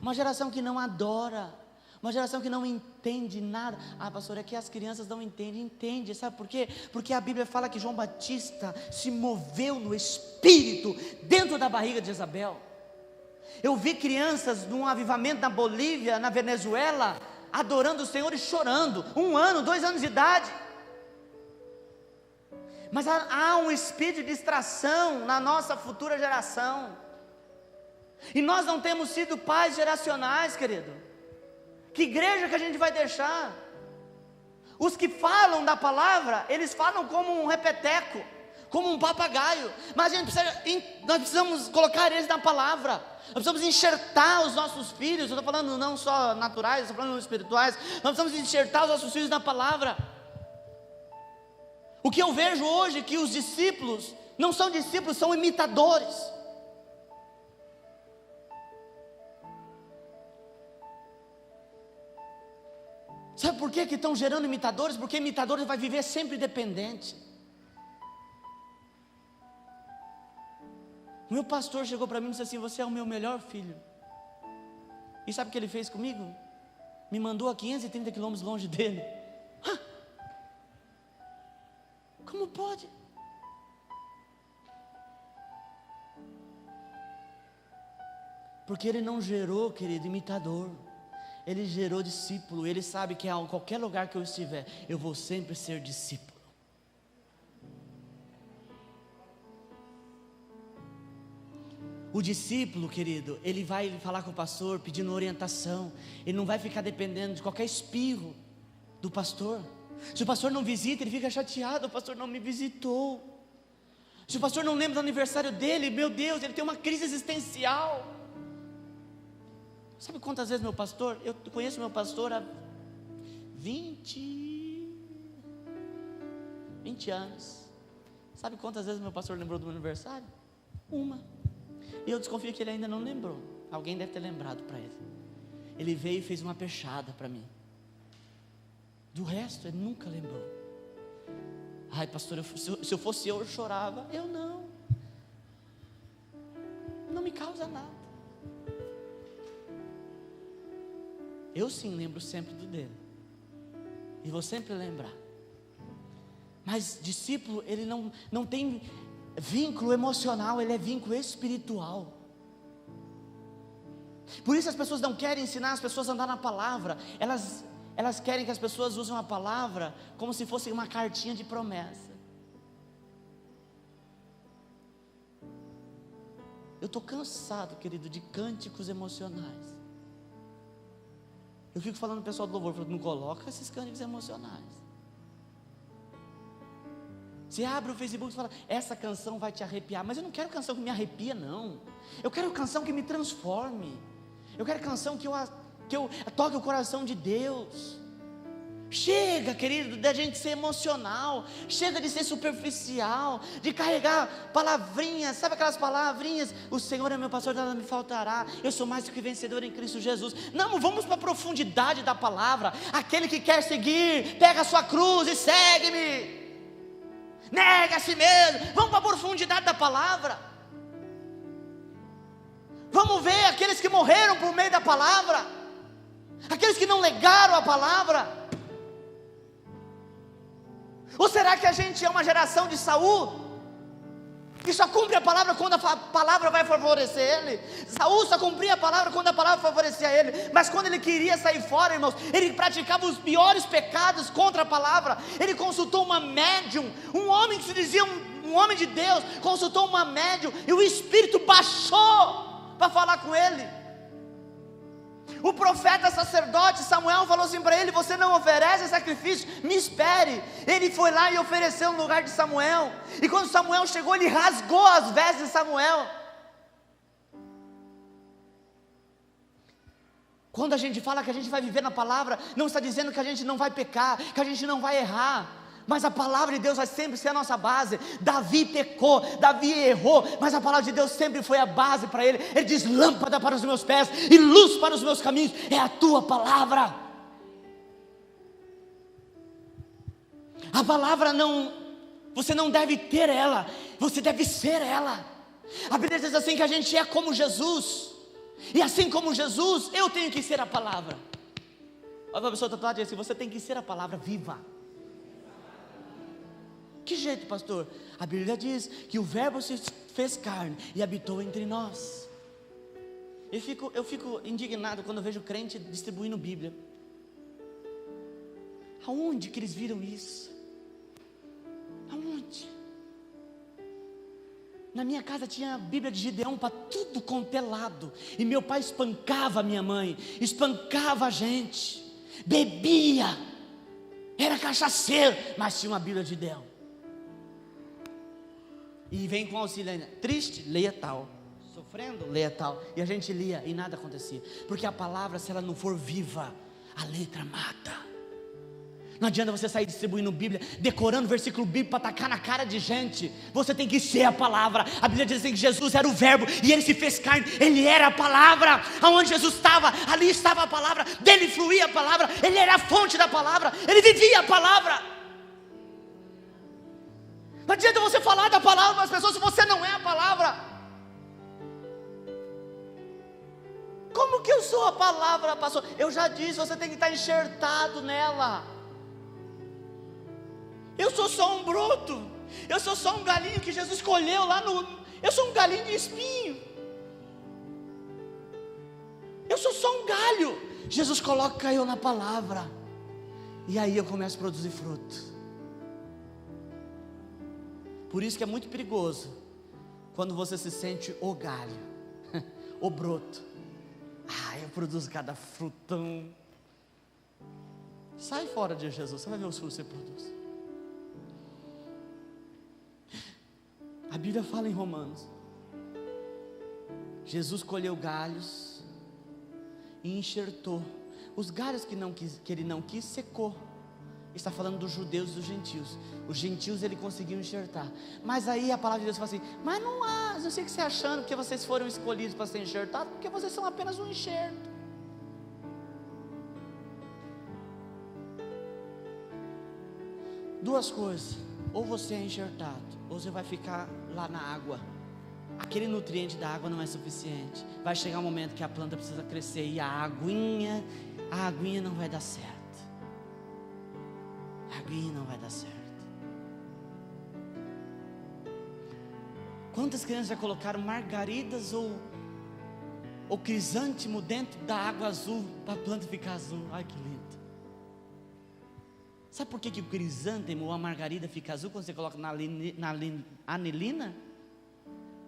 Uma geração que não adora, uma geração que não entende nada. Ah, pastor, é que as crianças não entendem. Entende, sabe por quê? Porque a Bíblia fala que João Batista se moveu no Espírito dentro da barriga de Jezabel. Eu vi crianças num avivamento na Bolívia, na Venezuela, adorando o Senhor e chorando, 1 ano, 2 anos de idade. Mas há um espírito de distração na nossa futura geração. E nós não temos sido pais geracionais, querido. Que igreja que a gente vai deixar? Os que falam da palavra, eles falam como um repeteco, como um papagaio. Mas nós precisamos colocar eles na palavra. Nós precisamos enxertar os nossos filhos. Eu estou falando não só naturais, estou falando espirituais. Nós precisamos enxertar os nossos filhos na palavra. O que eu vejo hoje é que os discípulos não são discípulos, são imitadores. Sabe por que estão gerando imitadores? Porque imitadores vai viver sempre dependente. O meu pastor chegou para mim e disse assim: você é o meu melhor filho. E sabe o que ele fez comigo? Me mandou a 530 quilômetros longe dele. Como pode? Porque ele não gerou, querido, imitador. Ele gerou discípulo. Ele sabe que em qualquer lugar que eu estiver, eu vou sempre ser discípulo. O discípulo, querido, ele vai falar com o pastor pedindo orientação. Ele não vai ficar dependendo de qualquer espirro do pastor. Se o pastor não visita, ele fica chateado: o pastor não me visitou. Se o pastor não lembra do aniversário dele, meu Deus, ele tem uma crise existencial. Sabe quantas vezes meu pastor, eu conheço meu pastor há 20 anos. Sabe quantas vezes meu pastor lembrou do meu aniversário? Uma. E eu desconfio que ele ainda não lembrou. Alguém deve ter lembrado para ele. Ele veio e fez uma peixada para mim. Do resto, ele nunca lembrou. Ai, pastor, se eu fosse eu chorava. Eu não. Não me causa nada. Eu sim lembro sempre do dele. E vou sempre lembrar. Mas discípulo, ele não tem vínculo emocional, ele é vínculo espiritual. Por isso as pessoas não querem ensinar as pessoas a andar na palavra. Elas querem que as pessoas usem a palavra como se fosse uma cartinha de promessa. Eu estou cansado, querido, de cânticos emocionais. Eu fico falando para o pessoal do louvor: não coloca esses cânticos emocionais. Você abre o Facebook e fala, essa canção vai te arrepiar, mas eu não quero canção que me arrepia, não. Eu quero canção que me transforme. Eu quero canção que eu toque o coração de Deus. Chega, querido, da gente ser emocional. Chega de ser superficial, de carregar palavrinhas, sabe aquelas palavrinhas? O Senhor é meu pastor, nada me faltará. Eu sou mais do que vencedor em Cristo Jesus. Não, vamos para a profundidade da palavra. Aquele que quer seguir, pega a sua cruz e segue-me. Nega a si mesmo. Vamos para a profundidade da palavra. Vamos ver aqueles que morreram por meio da palavra, aqueles que não legaram a palavra. Ou será que a gente é uma geração de Saul, que só cumpre a palavra quando a palavra vai favorecer ele? Saul só cumpria a palavra quando a palavra favorecia ele, mas quando ele queria sair fora, irmãos, ele praticava os piores pecados contra a palavra. Ele consultou uma médium, um homem que se dizia um homem de Deus, consultou uma médium, e o Espírito baixou para falar com ele. O profeta sacerdote Samuel falou assim para ele: você não oferece sacrifício, me espere. Ele foi lá e ofereceu no lugar de Samuel, e quando Samuel chegou, ele rasgou as vestes de Samuel. Quando a gente fala que a gente vai viver na palavra, não está dizendo que a gente não vai pecar, que a gente não vai errar, mas a palavra de Deus vai sempre ser a nossa base. Davi pecou, Davi errou, mas a palavra de Deus sempre foi a base para ele. Ele diz: lâmpada para os meus pés e luz para os meus caminhos é a tua palavra. A palavra não, você não deve ter ela, você deve ser ela. A Bíblia diz assim que a gente é como Jesus, e assim como Jesus, eu tenho que ser a palavra. Olha para a pessoa tatuada e diz assim: você tem que ser a palavra viva. Que jeito, pastor? A Bíblia diz que o verbo se fez carne e habitou entre nós. Eu fico indignado quando eu vejo crente distribuindo Bíblia. Aonde que eles viram isso? Aonde? Na minha casa tinha a Bíblia de Gideão para tudo quanto é lado, e meu pai espancava a minha mãe, espancava a gente, bebia, era cachaceiro, mas tinha uma Bíblia de Gideão. E vem com auxílio ainda. Triste, leia tal. Sofrendo, leia tal. E a gente lia e nada acontecia. Porque a palavra, se ela não for viva, a letra mata. Não adianta você sair distribuindo Bíblia, decorando versículo bíblico para atacar na cara de gente. Você tem que ser a palavra. A Bíblia diz assim que Jesus era o verbo e ele se fez carne. Ele era a palavra. Aonde Jesus estava, ali estava a palavra. Dele fluía a palavra. Ele era a fonte da palavra. Ele vivia a palavra. Não adianta você falar da palavra para as pessoas se você não é a palavra. Como que eu sou a palavra, pastor? Eu já disse, você tem que estar enxertado nela. Eu sou só um broto, eu sou só um galinho que Jesus escolheu lá no... Eu sou um galinho de espinho, eu sou só um galho. Jesus coloca eu na palavra, e aí eu começo a produzir fruto. Por isso que é muito perigoso quando você se sente o galho, o broto. Eu produzo cada frutão. Sai fora de Jesus, você vai ver os frutos que você produz. A Bíblia fala em Romanos, Jesus colheu galhos e enxertou. Os galhos que ele não quis, secou. Está falando dos judeus e dos gentios. Os gentios ele conseguiu enxertar. Mas aí a palavra de Deus fala assim: mas não há, eu sei que você está achando que vocês foram escolhidos para ser enxertados, porque vocês são apenas um enxerto. Duas coisas: ou você é enxertado, ou você vai ficar lá na água. Aquele nutriente da água não é suficiente. Vai chegar um momento que a planta precisa crescer, e a aguinha não vai dar certo. A aguinha não vai dar certo. Quantas crianças já colocaram margaridas ou crisântemo dentro da água azul para a planta ficar azul? Ai, que lindo. Sabe por que o crisântemo ou a margarida fica azul quando você coloca na anilina?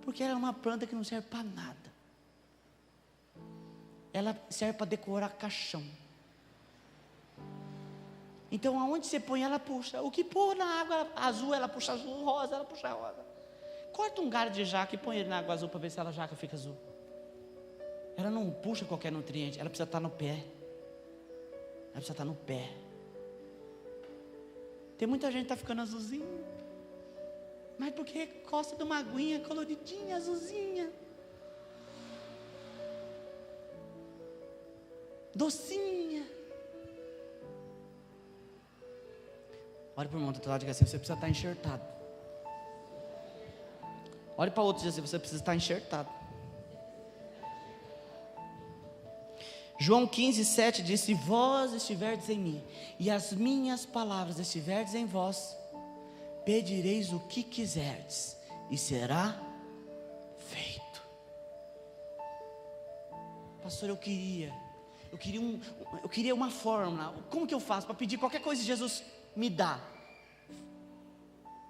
Porque ela é uma planta que não serve para nada. Ela serve para decorar caixão. Então aonde você põe, ela puxa. O que pôr na água azul, ela puxa azul, rosa, ela puxa rosa. Corta um galho de jaca e põe ele na água azul para ver se a jaca fica azul. Ela não puxa qualquer nutriente, ela precisa estar no pé. Ela precisa estar no pé. Tem muita gente que está ficando azulzinho. Mas porque gosta de uma aguinha coloridinha, azulzinha. Docinha. Olha para o irmão do outro lado e diga assim: você precisa estar enxertado. Olha para o outro e diga assim: você precisa estar enxertado. João 15:7 diz: se vós estiverdes em mim, e as minhas palavras estiverdes em vós, pedireis o que quiserdes, e será feito. Pastor, eu queria uma fórmula. Como que eu faço para pedir qualquer coisa que Jesus me dá?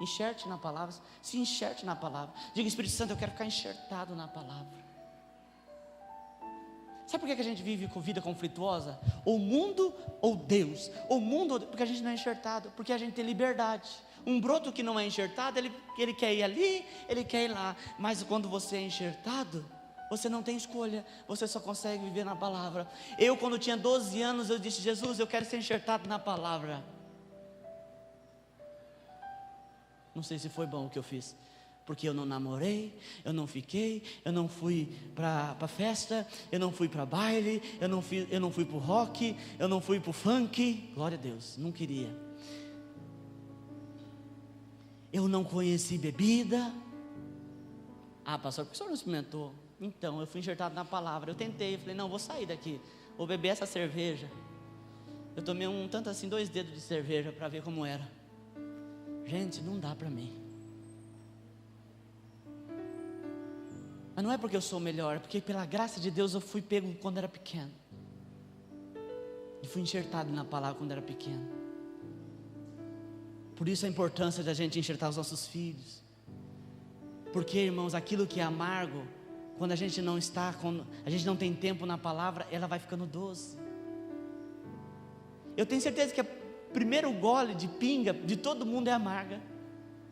Enxerte na palavra. Se enxerte na palavra. Diga: Espírito Santo, eu quero ficar enxertado na palavra. Sabe por que a gente vive com vida conflituosa? O mundo ou Deus? O mundo, porque a gente não é enxertado, porque a gente tem liberdade. Um broto que não é enxertado, ele quer ir ali, ele quer ir lá. Mas quando você é enxertado, você não tem escolha, você só consegue viver na palavra. Eu, quando tinha 12 anos, eu disse: Jesus, eu quero ser enxertado na palavra. Não sei se foi bom o que eu fiz, porque eu não namorei, eu não fiquei, eu não fui para festa, eu não fui para baile, eu não fui para o rock, eu não fui para o funk. Glória a Deus, não queria. Eu não conheci bebida. Ah, pastor, por que o senhor não experimentou? Então, eu fui enxertado na palavra. Eu tentei, eu falei: não, vou sair daqui, vou beber essa cerveja. Eu tomei tanto assim, 2 dedos de cerveja para ver como era. Gente, não dá para mim. Mas não é porque eu sou melhor, é porque pela graça de Deus eu fui pego quando era pequeno. E fui enxertado na palavra quando era pequeno. Por isso a importância da gente enxertar os nossos filhos. Porque, irmãos, aquilo que é amargo, quando a gente não tem tempo na palavra, ela vai ficando doce. Eu tenho certeza que o primeiro gole de pinga de todo mundo é amarga,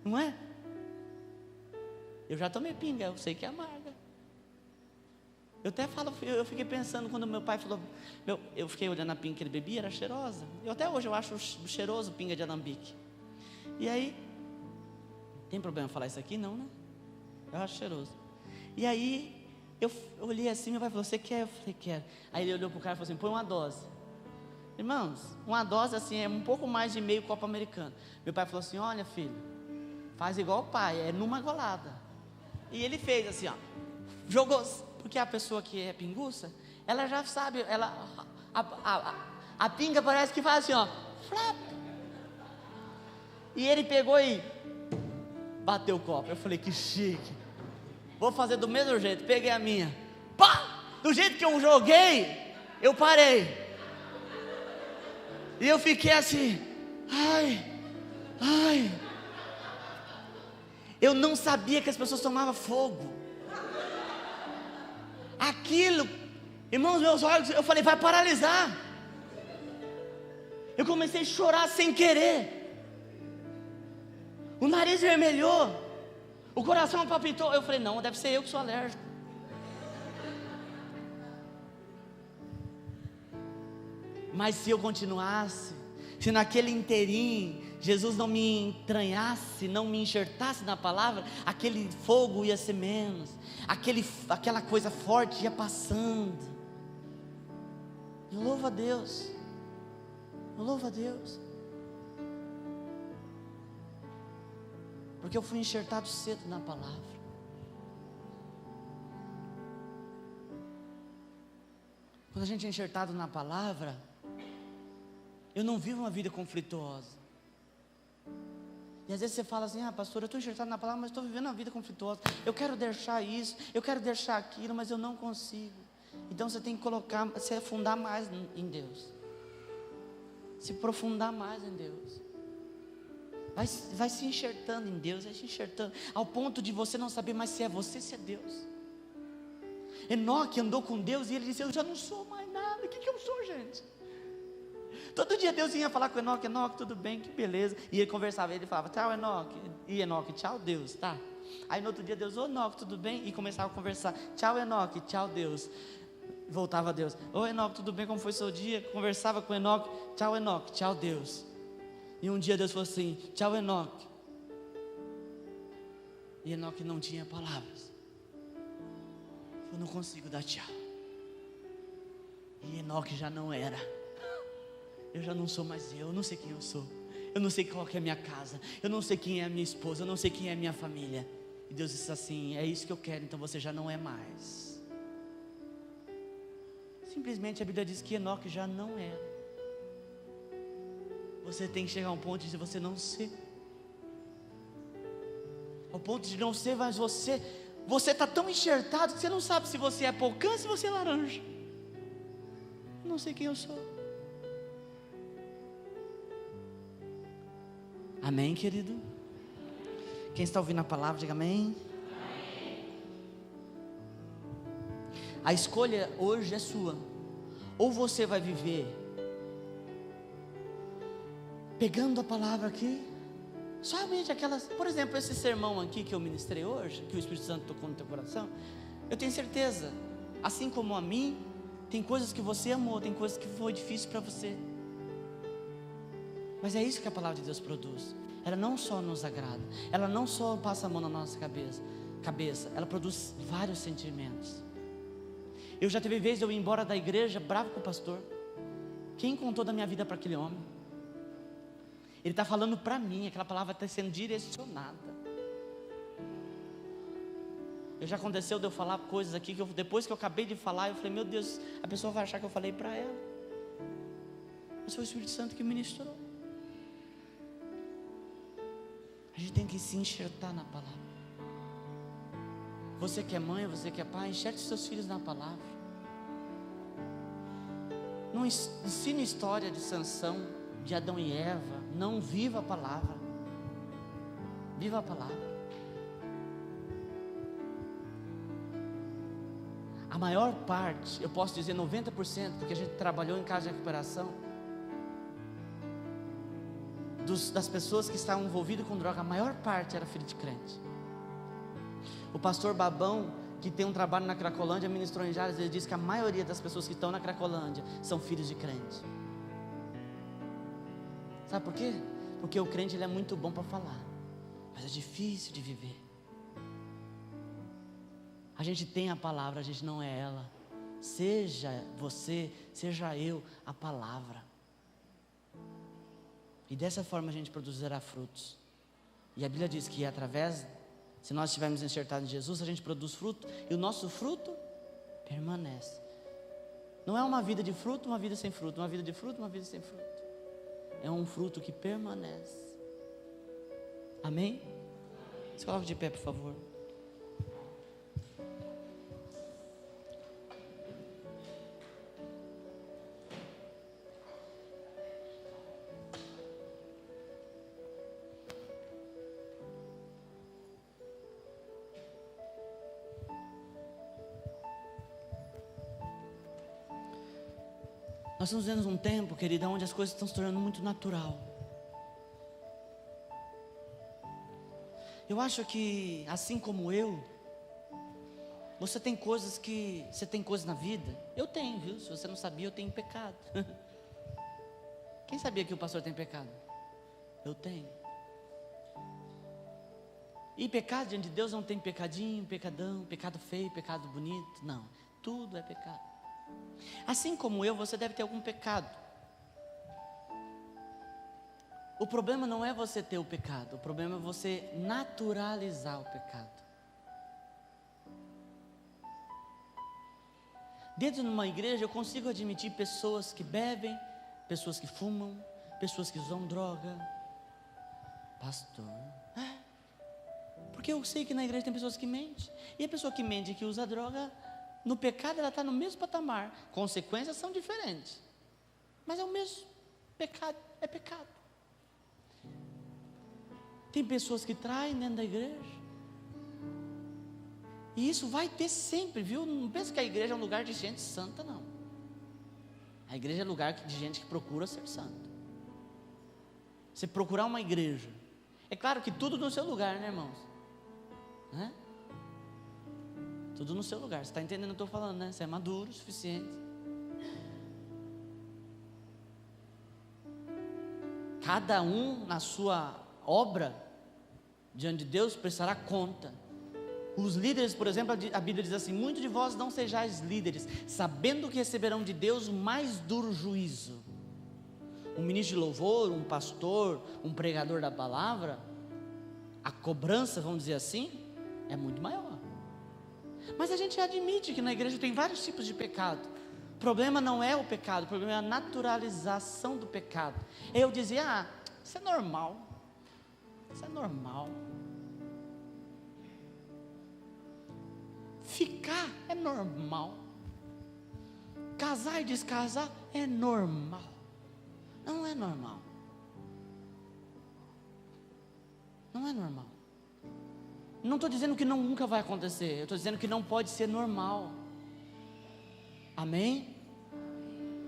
não é? Eu já tomei pinga, eu sei que é amarga. Eu até falo, eu fiquei pensando quando meu pai falou, eu fiquei olhando a pinga que ele bebia, era cheirosa. Até hoje eu acho cheiroso pinga de alambique. E aí, tem problema falar isso aqui? Não, né? Eu acho cheiroso. E aí, eu olhei assim, meu pai falou: você quer? Eu falei: quero. Aí ele olhou para o cara e falou assim: põe uma dose. Irmãos, uma dose assim é um pouco mais de meio copo americano. Meu pai falou assim: olha, filho, faz igual o pai, é numa golada. E ele fez assim, ó, jogou, porque a pessoa que é pinguça, ela já sabe, a pinga parece que faz assim, ó, flap. E ele pegou e bateu o copo. Eu falei: que chique, vou fazer do mesmo jeito. Peguei a minha, pá, do jeito que eu joguei, eu parei. E eu fiquei assim, ai. Eu não sabia que as pessoas tomavam fogo. Aquilo, irmãos, meus olhos, eu falei: vai paralisar. Eu comecei a chorar sem querer. O nariz vermelhou, o coração palpitou. Eu falei: não, deve ser eu que sou alérgico. Mas se eu continuasse, se naquele inteirinho Jesus não me entranhasse, não me enxertasse na palavra, aquele fogo ia ser menos, aquela coisa forte ia passando. Eu louvo a Deus, eu louvo a Deus, porque eu fui enxertado cedo na palavra. Quando a gente é enxertado na palavra, eu não vivo uma vida conflituosa. E às vezes você fala assim: ah, pastor, eu estou enxertado na palavra, mas estou vivendo uma vida conflituosa. Eu quero deixar isso, eu quero deixar aquilo, mas eu não consigo. Então você tem que se afundar mais em Deus, se aprofundar mais em Deus. Vai se enxertando em Deus, vai se enxertando, ao ponto de você não saber mais se é você, se é Deus. Enoque andou com Deus e ele disse: eu já não sou mais nada. O que eu sou, gente? Todo dia Deus vinha falar com Enoque: Enoque, tudo bem, que beleza. E ele conversava, ele falava: tchau, Enoque. E Enoque: tchau, Deus, tá. Aí no outro dia Deus: ô Enoque, tudo bem? E começava a conversar: tchau, Enoque, tchau, Deus. Voltava a Deus: ô Enoque, tudo bem, como foi seu dia? Conversava com Enoque: tchau, Enoque, tchau, Deus. E um dia Deus falou assim: tchau, Enoque. E Enoque não tinha palavras. Eu não consigo dar tchau. E Enoque já não era. Eu já não sou mais eu não sei quem eu sou. Eu não sei qual que é a minha casa. Eu não sei quem é a minha esposa. Eu não sei quem é a minha família. E Deus disse assim: é isso que eu quero, então você já não é mais. Simplesmente a Bíblia diz que Enoque já não era. Você tem que chegar a um ponto de você não ser. Ao ponto de não ser, mas você está tão enxertado que você não sabe se você é pocã, se você é laranja. Eu não sei quem eu sou. Amém, querido? Quem está ouvindo a palavra, diga amém. A escolha hoje é sua. Ou você vai viver pegando a palavra aqui, somente aquelas, por exemplo, esse sermão aqui que eu ministrei hoje, que o Espírito Santo tocou no teu coração, eu tenho certeza, assim como a mim, tem coisas que você amou, tem coisas que foi difícil para você. Mas é isso que a palavra de Deus produz. Ela não só nos agrada, ela não só passa a mão na nossa cabeça, ela produz vários sentimentos. Eu já teve vezes eu ir embora da igreja bravo com o pastor. Quem contou da minha vida para aquele homem? Ele está falando para mim, aquela palavra está sendo direcionada. Já aconteceu de eu falar coisas aqui que depois que eu acabei de falar, eu falei: meu Deus, a pessoa vai achar que eu falei para ela. Mas foi o Espírito Santo que ministrou. A gente tem que se enxertar na palavra. Você que é mãe, você que é pai, enxerte seus filhos na palavra. Não ensine história de Sansão, de Adão e Eva. Não, viva a palavra. Viva a palavra. A maior parte, eu posso dizer 90%, porque a gente trabalhou em casa de recuperação, das pessoas que estavam envolvidas com droga, a maior parte era filho de crente. O pastor Babão, que tem um trabalho na Cracolândia, ministrou em Jales, ele diz que a maioria das pessoas que estão na Cracolândia são filhos de crente. Sabe por quê? Porque o crente ele é muito bom para falar, mas é difícil de viver. A gente tem a palavra, a gente não é ela. Seja você, seja eu, a palavra. E dessa forma a gente produzirá frutos. E a Bíblia diz que através, se nós estivermos enxertados em Jesus, a gente produz fruto, e o nosso fruto permanece. Não é uma vida de fruto, uma vida sem fruto, uma vida de fruto, uma vida sem fruto. É um fruto que permanece. Amém? Se coloque de pé, por favor. Nós estamos vivendo um tempo, querida, onde as coisas estão se tornando muito natural. Eu acho que, assim como eu, você tem coisas na vida. Eu tenho, viu? Se você não sabia, eu tenho pecado. Quem sabia que o pastor tem pecado? Eu tenho. E pecado diante de Deus não tem pecadinho, pecadão, pecado feio, pecado bonito. Não, tudo é pecado. Assim como eu, você deve ter algum pecado. O problema não é você ter o pecado, o problema é você naturalizar o pecado. Dentro de uma igreja eu consigo admitir pessoas que bebem, pessoas que fumam, pessoas que usam droga. Pastor, porque eu sei que na igreja tem pessoas que mentem. E a pessoa que mente e que usa droga, no pecado ela está no mesmo patamar. Consequências são diferentes, mas é o mesmo pecado, é pecado. Tem pessoas que traem dentro da igreja, e isso vai ter sempre, viu? Não pensa que a igreja é um lugar de gente santa, não. A igreja é lugar de gente que procura ser santo. Você procurar uma igreja, é claro que tudo no seu lugar, né, irmãos? Né? Tudo no seu lugar. Você está entendendo o que eu estou falando, né? Você é maduro o suficiente. Cada um na sua obra diante de Deus prestará conta. Os líderes, por exemplo, a Bíblia diz assim: muitos de vós não sejais líderes, sabendo que receberão de Deus o mais duro juízo. Um ministro de louvor, um pastor, um pregador da palavra, a cobrança, vamos dizer assim, é muito maior. Mas a gente admite que na igreja tem vários tipos de pecado. O problema não é o pecado, o problema é a naturalização do pecado. Eu dizia: isso é normal. Isso é normal. Ficar é normal. Casar e descasar é normal. Não é normal. Não é normal. Não estou dizendo que nunca vai acontecer. Eu estou dizendo que não pode ser normal. Amém?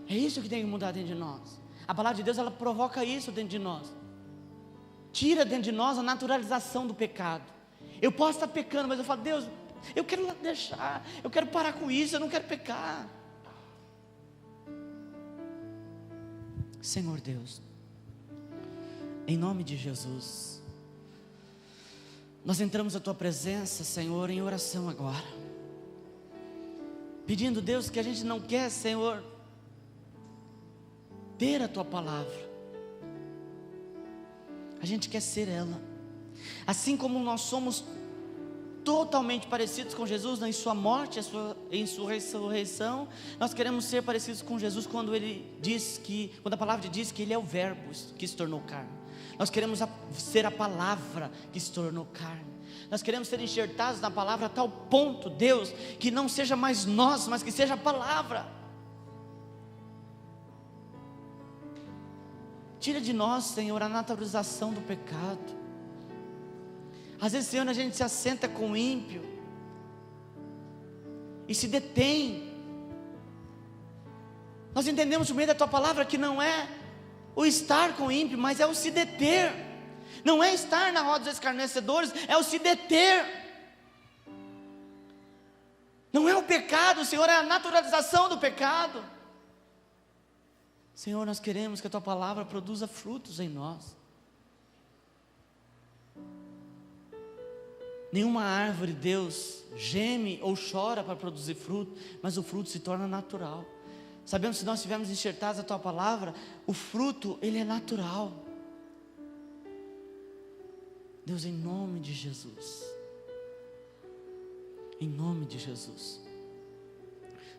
É isso que tem que mudar dentro de nós. A palavra de Deus, ela provoca isso dentro de nós. Tira dentro de nós a naturalização do pecado. Eu posso estar pecando, mas eu falo: Deus, eu quero deixar, eu quero parar com isso, eu não quero pecar. Senhor Deus, em nome de Jesus, nós entramos à Tua presença, Senhor, em oração agora, pedindo, Deus, que a gente não quer, Senhor, ter a Tua palavra, a gente quer ser ela. Assim como nós somos totalmente parecidos com Jesus em sua morte, em sua ressurreição, nós queremos ser parecidos com Jesus quando a palavra diz que Ele é o verbo que se tornou carne. Nós queremos ser a palavra que se tornou carne. Nós queremos ser enxertados na palavra a tal ponto, Deus, que não seja mais nós, mas que seja a palavra. Tira de nós, Senhor, a naturalização do pecado. Às vezes, Senhor, a gente se assenta com o ímpio e se detém. Nós entendemos por meio da Tua palavra que não é o estar com o ímpio, mas é o se deter. Não é estar na roda dos escarnecedores, é o se deter. Não é o pecado, Senhor, é a naturalização do pecado. Senhor, nós queremos que a Tua palavra produza frutos em nós. Nenhuma árvore, Deus, geme ou chora para produzir fruto, mas o fruto se torna natural. Sabemos que se nós estivermos enxertados a Tua palavra, o fruto, ele é natural. Deus, em nome de Jesus, em nome de Jesus,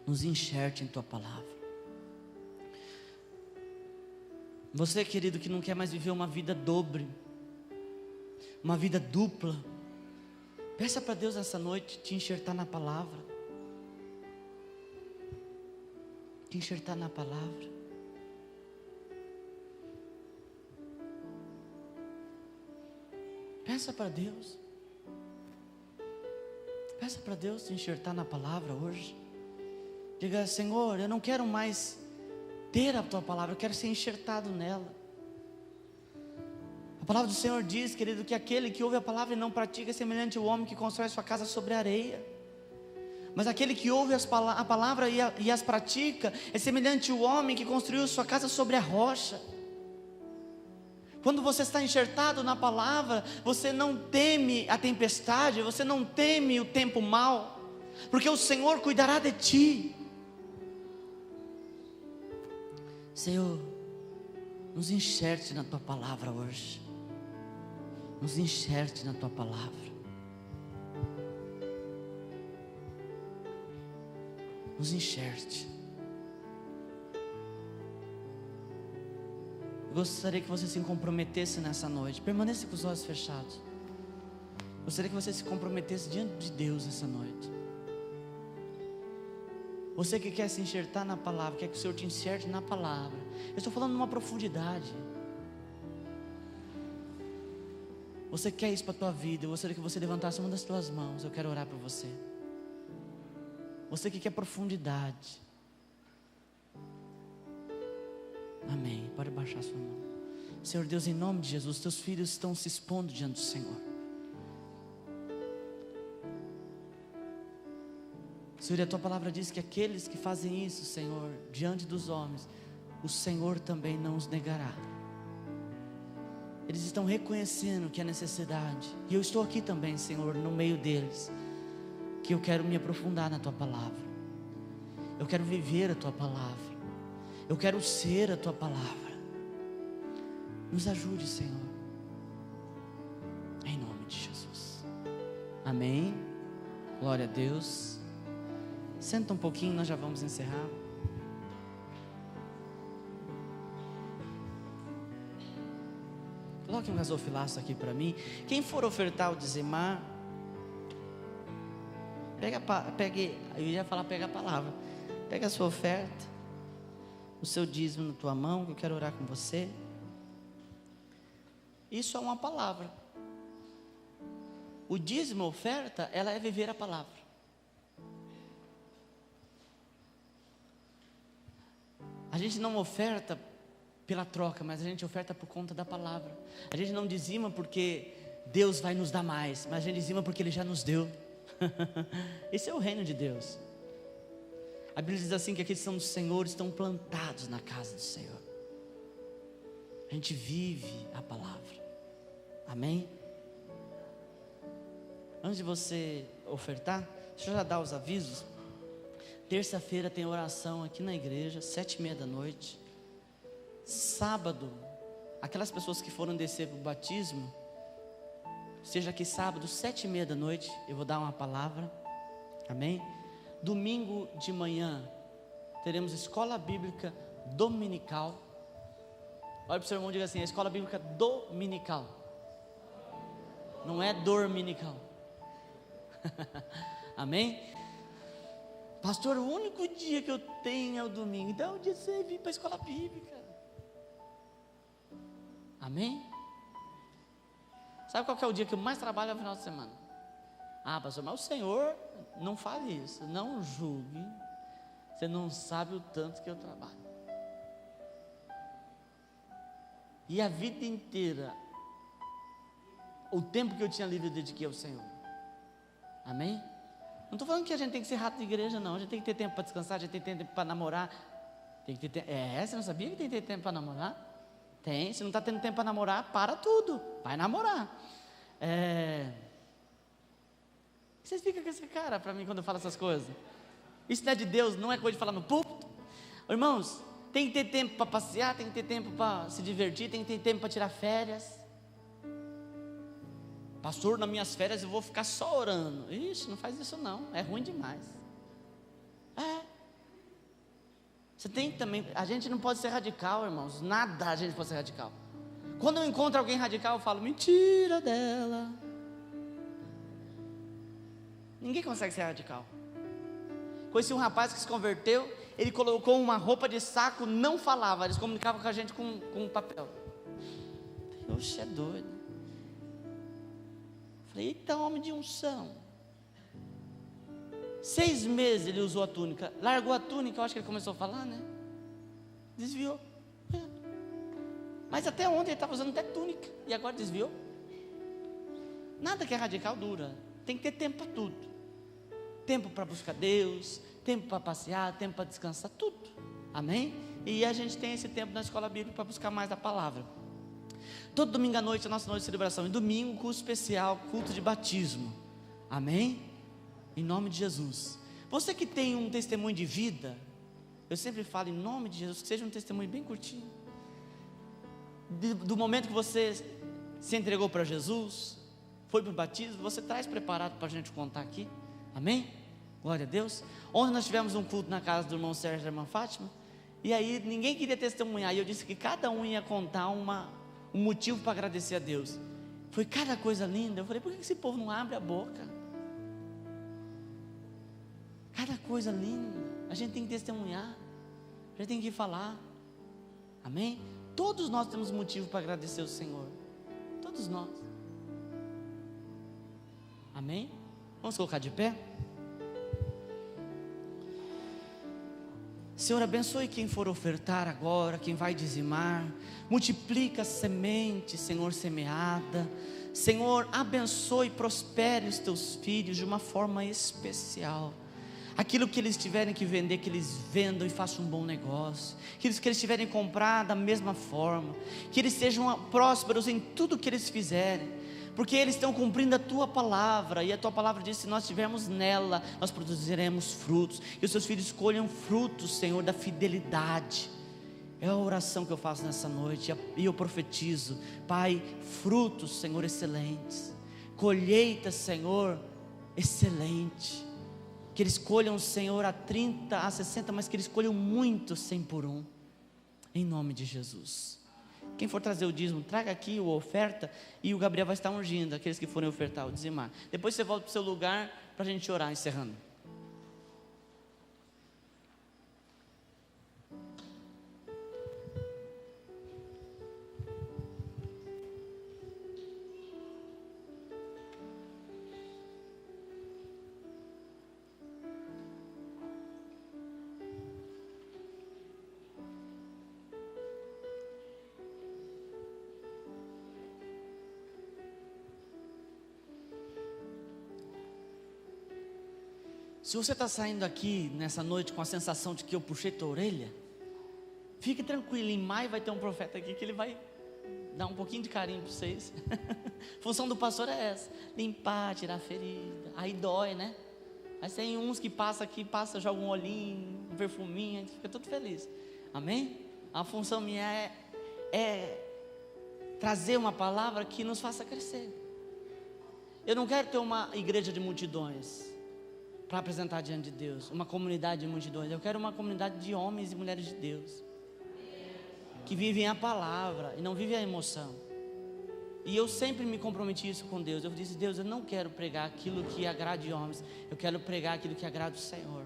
nos enxerte em Tua palavra. Você, querido, que não quer mais viver uma vida dobre, uma vida dupla, peça para Deus nessa noite te enxertar na palavra. Te enxertar na palavra. Peça para Deus. Peça para Deus te enxertar na palavra hoje. Diga: Senhor, eu não quero mais ter a Tua palavra, eu quero ser enxertado nela. A palavra do Senhor diz, querido, que aquele que ouve a palavra e não pratica é semelhante ao homem que constrói sua casa sobre a areia. Mas aquele que ouve a palavra e as pratica é semelhante ao homem que construiu sua casa sobre a rocha. Quando você está enxertado na palavra, você não teme a tempestade, você não teme o tempo mau, porque o Senhor cuidará de ti. Senhor, nos enxerte na Tua palavra hoje. Nos enxerte na Tua palavra. Nos enxerte. Eu gostaria que você se comprometesse nessa noite. Permaneça com os olhos fechados. Gostaria que você se comprometesse diante de Deus essa noite. Você que quer se enxertar na palavra, quer que o Senhor te enxerte na palavra. Eu estou falando numa profundidade. Você quer isso para a tua vida? Eu gostaria que você levantasse uma das tuas mãos. Eu quero orar por você. Você que quer profundidade. Amém. Pode baixar sua mão. Senhor Deus, em nome de Jesus, teus filhos estão se expondo diante do Senhor. Senhor, a tua palavra diz que aqueles que fazem isso, Senhor, diante dos homens, o Senhor também não os negará. Eles estão reconhecendo que há necessidade, e eu estou aqui também, Senhor, no meio deles, que eu quero me aprofundar na tua palavra, eu quero viver a tua palavra, eu quero ser a tua palavra. Nos ajude, Senhor, em nome de Jesus. Amém. Glória a Deus. Senta um pouquinho, nós já vamos encerrar. Coloque um gasofilaço aqui para mim. Quem for ofertar ou dizimar, pegue, eu ia falar pega a palavra. Pega a sua oferta, o seu dízimo na tua mão, que eu quero orar com você. Isso é uma palavra. O dízimo, a oferta, ela é viver a palavra. A gente não oferta pela troca, mas a gente oferta por conta da palavra. A gente não dizima porque Deus vai nos dar mais, mas a gente dizima porque Ele já nos deu. Esse é o reino de Deus. A Bíblia diz assim que aqueles que são do Senhor estão plantados na casa do Senhor. A gente vive a palavra. Amém? Antes de você ofertar, deixa eu já dar os avisos. Terça-feira tem oração aqui na igreja, 7:30. Sábado, aquelas pessoas que foram descer para o batismo, seja aqui sábado, 7:30, eu vou dar uma palavra. Amém? Domingo de manhã, teremos escola bíblica dominical. Olha para o seu irmão e diga assim: a escola bíblica dominical. Não é dorminical. Amém? Pastor, o único dia que eu tenho é o domingo. Então é o dia de você vir para a escola bíblica. Amém? Sabe qual que é o dia que eu mais trabalho no final de semana? Ah, pastor, mas o Senhor não fale isso. Não julgue. Você não sabe o tanto que eu trabalho. E a vida inteira, o tempo que eu tinha livre eu dediquei ao Senhor. Amém? Não estou falando que a gente tem que ser rato de igreja, não. A gente tem que ter tempo para descansar, a gente tem que ter tempo para namorar. Tem que ter tempo. Você não sabia que tem que ter tempo para namorar? Tem. Se não está tendo tempo para namorar, para tudo. Vai namorar. Vocês ficam com esse cara para mim quando eu falo essas coisas? Isso não é de Deus, não é coisa de falar no púlpito. Irmãos, tem que ter tempo para passear, tem que ter tempo para se divertir, tem que ter tempo para tirar férias. Pastor, nas minhas férias eu vou ficar só orando. Ixi, não faz isso não, é ruim demais. Você tem que também, a gente não pode ser radical, irmãos. Nada a gente pode ser radical. Quando eu encontro alguém radical, eu falo, mentira dela. Ninguém consegue ser radical. Conheci um rapaz que se converteu, ele colocou uma roupa de saco, não falava, eles comunicavam com a gente com um papel. Oxe, é doido. Falei, eita, homem de unção. 6 meses ele usou a túnica, largou a túnica, eu acho que ele começou a falar, né? Desviou. Mas até ontem ele estava usando até túnica, e agora desviou. Nada que é radical dura. Tem que ter tempo para tudo. Tempo para buscar Deus, tempo para passear, tempo para descansar, tudo. Amém? E a gente tem esse tempo na escola bíblica para buscar mais da palavra. Todo domingo à noite, a nossa noite de celebração. E domingo, culto especial, culto de batismo. Amém? Em nome de Jesus. Você que tem um testemunho de vida, eu sempre falo em nome de Jesus, que seja um testemunho bem curtinho. Do momento que você se entregou para Jesus, foi para o batismo, você traz preparado para a gente contar aqui. Amém? Glória a Deus. Ontem nós tivemos um culto na casa do irmão Sérgio e da irmã Fátima. E aí ninguém queria testemunhar. E eu disse que cada um ia contar um motivo para agradecer a Deus. Foi cada coisa linda. Eu falei, por que esse povo não abre a boca? Cada coisa linda. A gente tem que testemunhar. A gente tem que falar. Amém? Todos nós temos motivo para agradecer ao Senhor. Todos nós. Amém? Vamos colocar de pé? Senhor, abençoe quem for ofertar agora, quem vai dizimar, multiplica a semente, Senhor, semeada. Senhor, abençoe e prospere os teus filhos de uma forma especial. Aquilo que eles tiverem que vender, que eles vendam e façam um bom negócio. Aquilo que eles tiverem que comprar da mesma forma. Que eles sejam prósperos em tudo que eles fizerem, porque eles estão cumprindo a tua palavra, e a tua palavra diz: se nós estivermos nela, nós produziremos frutos, e os seus filhos colham frutos, Senhor, da fidelidade. É a oração que eu faço nessa noite, e eu profetizo, Pai, frutos, Senhor, excelentes, colheita, Senhor, excelente, que eles colham, Senhor, a 30, a 60, mas que eles colham muito, 100 por 1, em nome de Jesus. Quem for trazer o dízimo, traga aqui a oferta, e o Gabriel vai estar ungindo aqueles que forem ofertar, o dizimar. Depois você volta para o seu lugar, para a gente orar, encerrando. Se você está saindo aqui nessa noite com a sensação de que eu puxei tua orelha, fique tranquilo, em maio vai ter um profeta aqui que ele vai dar um pouquinho de carinho para vocês. A função do pastor é essa: limpar, tirar a ferida. Aí dói, né? Mas tem uns que passam aqui, joga um olhinho, um perfuminho, a gente fica todo feliz. Amém? A função minha é trazer uma palavra que nos faça crescer. Eu não quero ter uma igreja de multidões para apresentar diante de Deus, uma comunidade de multidões. Eu quero uma comunidade de homens e mulheres de Deus, que vivem a palavra e não vivem a emoção. E eu sempre me comprometi isso com Deus. Eu disse: Deus, eu não quero pregar aquilo que agrade homens, eu quero pregar aquilo que agrada o Senhor.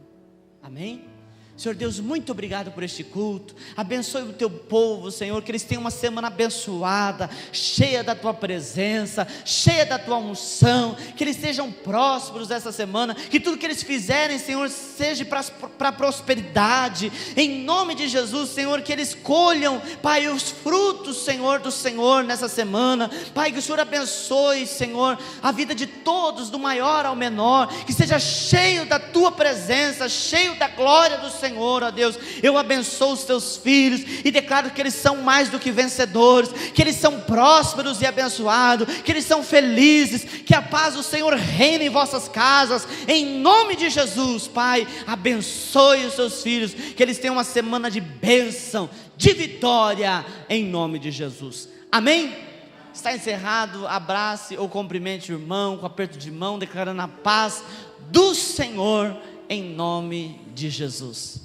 Amém? Senhor Deus, muito obrigado por este culto. Abençoe o teu povo, Senhor, que eles tenham uma semana abençoada, cheia da tua presença, cheia da tua unção, que eles sejam prósperos essa semana, que tudo que eles fizerem, Senhor, seja para prosperidade, em nome de Jesus, Senhor, que eles colham, Pai, os frutos, Senhor, do Senhor nessa semana. Pai, que o Senhor abençoe, Senhor, a vida de todos, do maior ao menor, que seja cheio da tua presença, cheio da glória do Senhor. Ó Deus, eu abençoo os teus filhos e declaro que eles são mais do que vencedores, que eles são prósperos e abençoados, que eles são felizes, que a paz do Senhor reine em vossas casas, em nome de Jesus. Pai, abençoe os seus filhos, que eles tenham uma semana de bênção, de vitória, em nome de Jesus. Amém? Está encerrado. Abrace ou cumprimente o irmão com aperto de mão, declarando a paz do Senhor, em nome de Jesus.